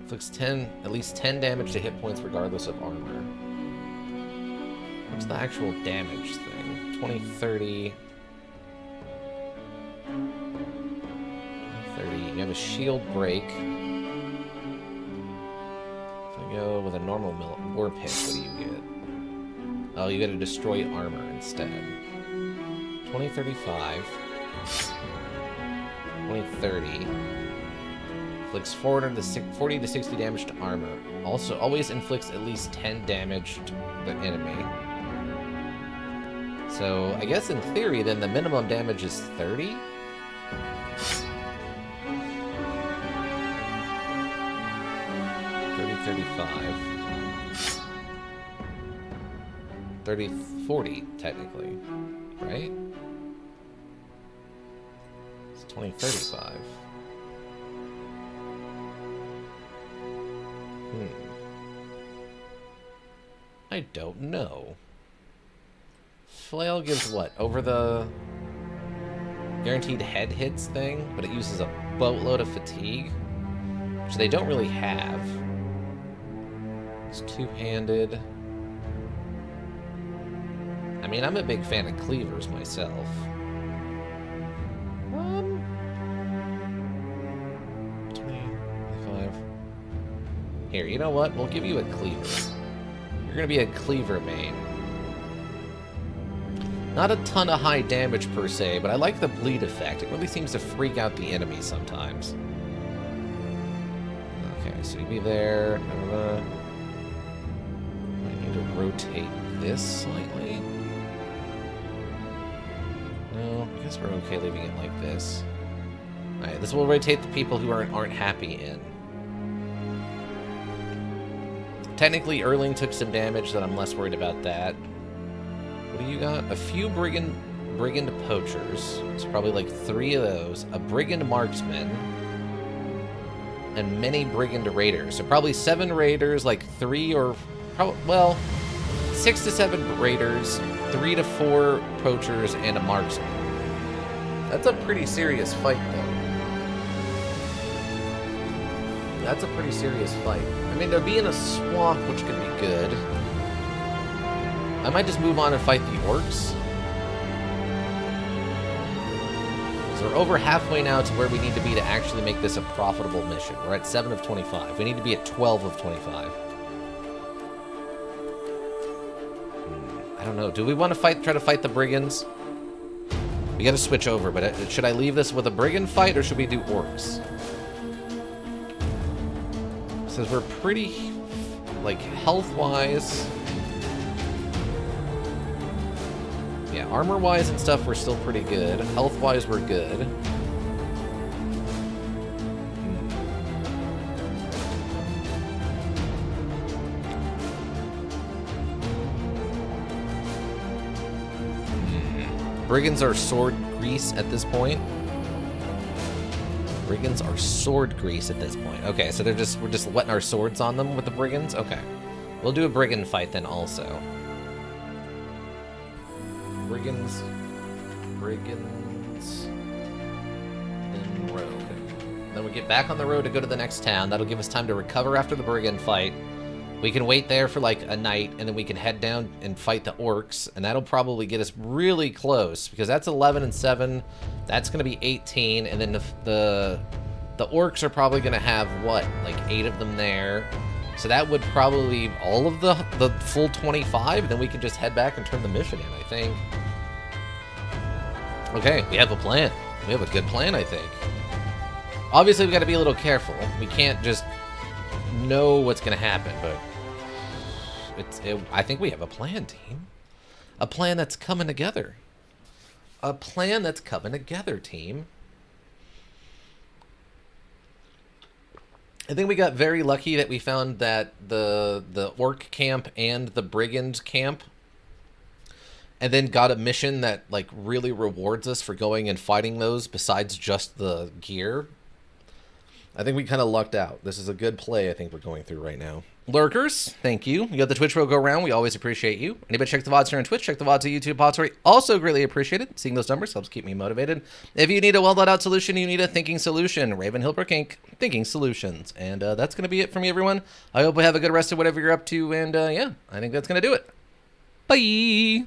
Inflicts at least 10 damage to hit points regardless of armor. What's the actual damage thing? 20, 30. 30. You have a shield break. Go with a normal war pick. What do you get? Oh, you get to destroy armor instead. 2035. 2030. Inflicts 40 to 60 damage to armor. Also, always inflicts at least 10 damage to the enemy. So, I guess in theory, then the minimum damage is 30? 35. 30, 40, technically. Right? It's 2035. I don't know. Flail gives what? Over the guaranteed head hits thing, but it uses a boatload of fatigue, which they don't really have. It's two-handed. I mean, I'm a big fan of cleavers myself. 25. Here, you know what? We'll give you a cleaver. You're gonna be a cleaver main. Not a ton of high damage per se, but I like the bleed effect. It really seems to freak out the enemy sometimes. Okay, so you be there. I need to rotate this slightly. No, I guess we're okay leaving it like this. Alright, this will rotate the people who aren't happy in. Technically, Erling took some damage, that I'm less worried about that. What do you got? A few brigand poachers. It's probably like 3 of those. A brigand marksman. And many brigand raiders. So probably 7 raiders, like 3 or... well, 6 to 7 raiders, 3 to 4 poachers, and a marksman. That's a pretty serious fight, though. That's a pretty serious fight. I mean, they'll be in a swamp, which could be good. I might just move on and fight the orcs. So we're over halfway now to where we need to be to actually make this a profitable mission. We're at 7 of 25. We need to be at 12 of 25. I don't know. Do we want to try to fight the brigands? We gotta switch over, but should I leave this with a brigand fight, or should we do orcs? Says we're pretty, like, health-wise. Yeah, armor-wise and stuff, we're still pretty good. Health-wise, we're good. Brigands are sword grease at this point. Brigands are sword grease at this point. Okay, so we're just wetting our swords on them with the brigands? Okay. We'll do a brigand fight then also. Brigands, then road. Then we get back on the road to go to the next town. That'll give us time to recover after the brigand fight. We can wait there for like a night, and then we can head down and fight the orcs, and that'll probably get us really close, because that's 11 and 7. That's going to be 18, and then the orcs are probably going to have, what, like 8 of them there. So that would probably be all of the full 25, and then we can just head back and turn the mission in, I think. Okay, we have a plan. We have a good plan, I think. Obviously, we got to be a little careful. We can't just know what's going to happen, but I think we have a plan, team. A plan that's coming together. A plan that's coming together, team. I think we got very lucky that we found that the orc camp and the brigand camp, and then got a mission that like really rewards us for going and fighting those besides just the gear. I think we kind of lucked out. This is a good play I think we're going through right now. Lurkers, thank you. You got the Twitch row go around. We always appreciate you. Anybody check the VODs here on Twitch, check the VODs on YouTube Repository. Also greatly appreciated. Seeing those numbers helps keep me motivated. If you need a well-thought-out solution, you need a thinking solution. Raven Hillbrook Inc. Thinking Solutions. And that's going to be it for me, everyone. I hope we have a good rest of whatever you're up to. And yeah, I think that's going to do it. Bye!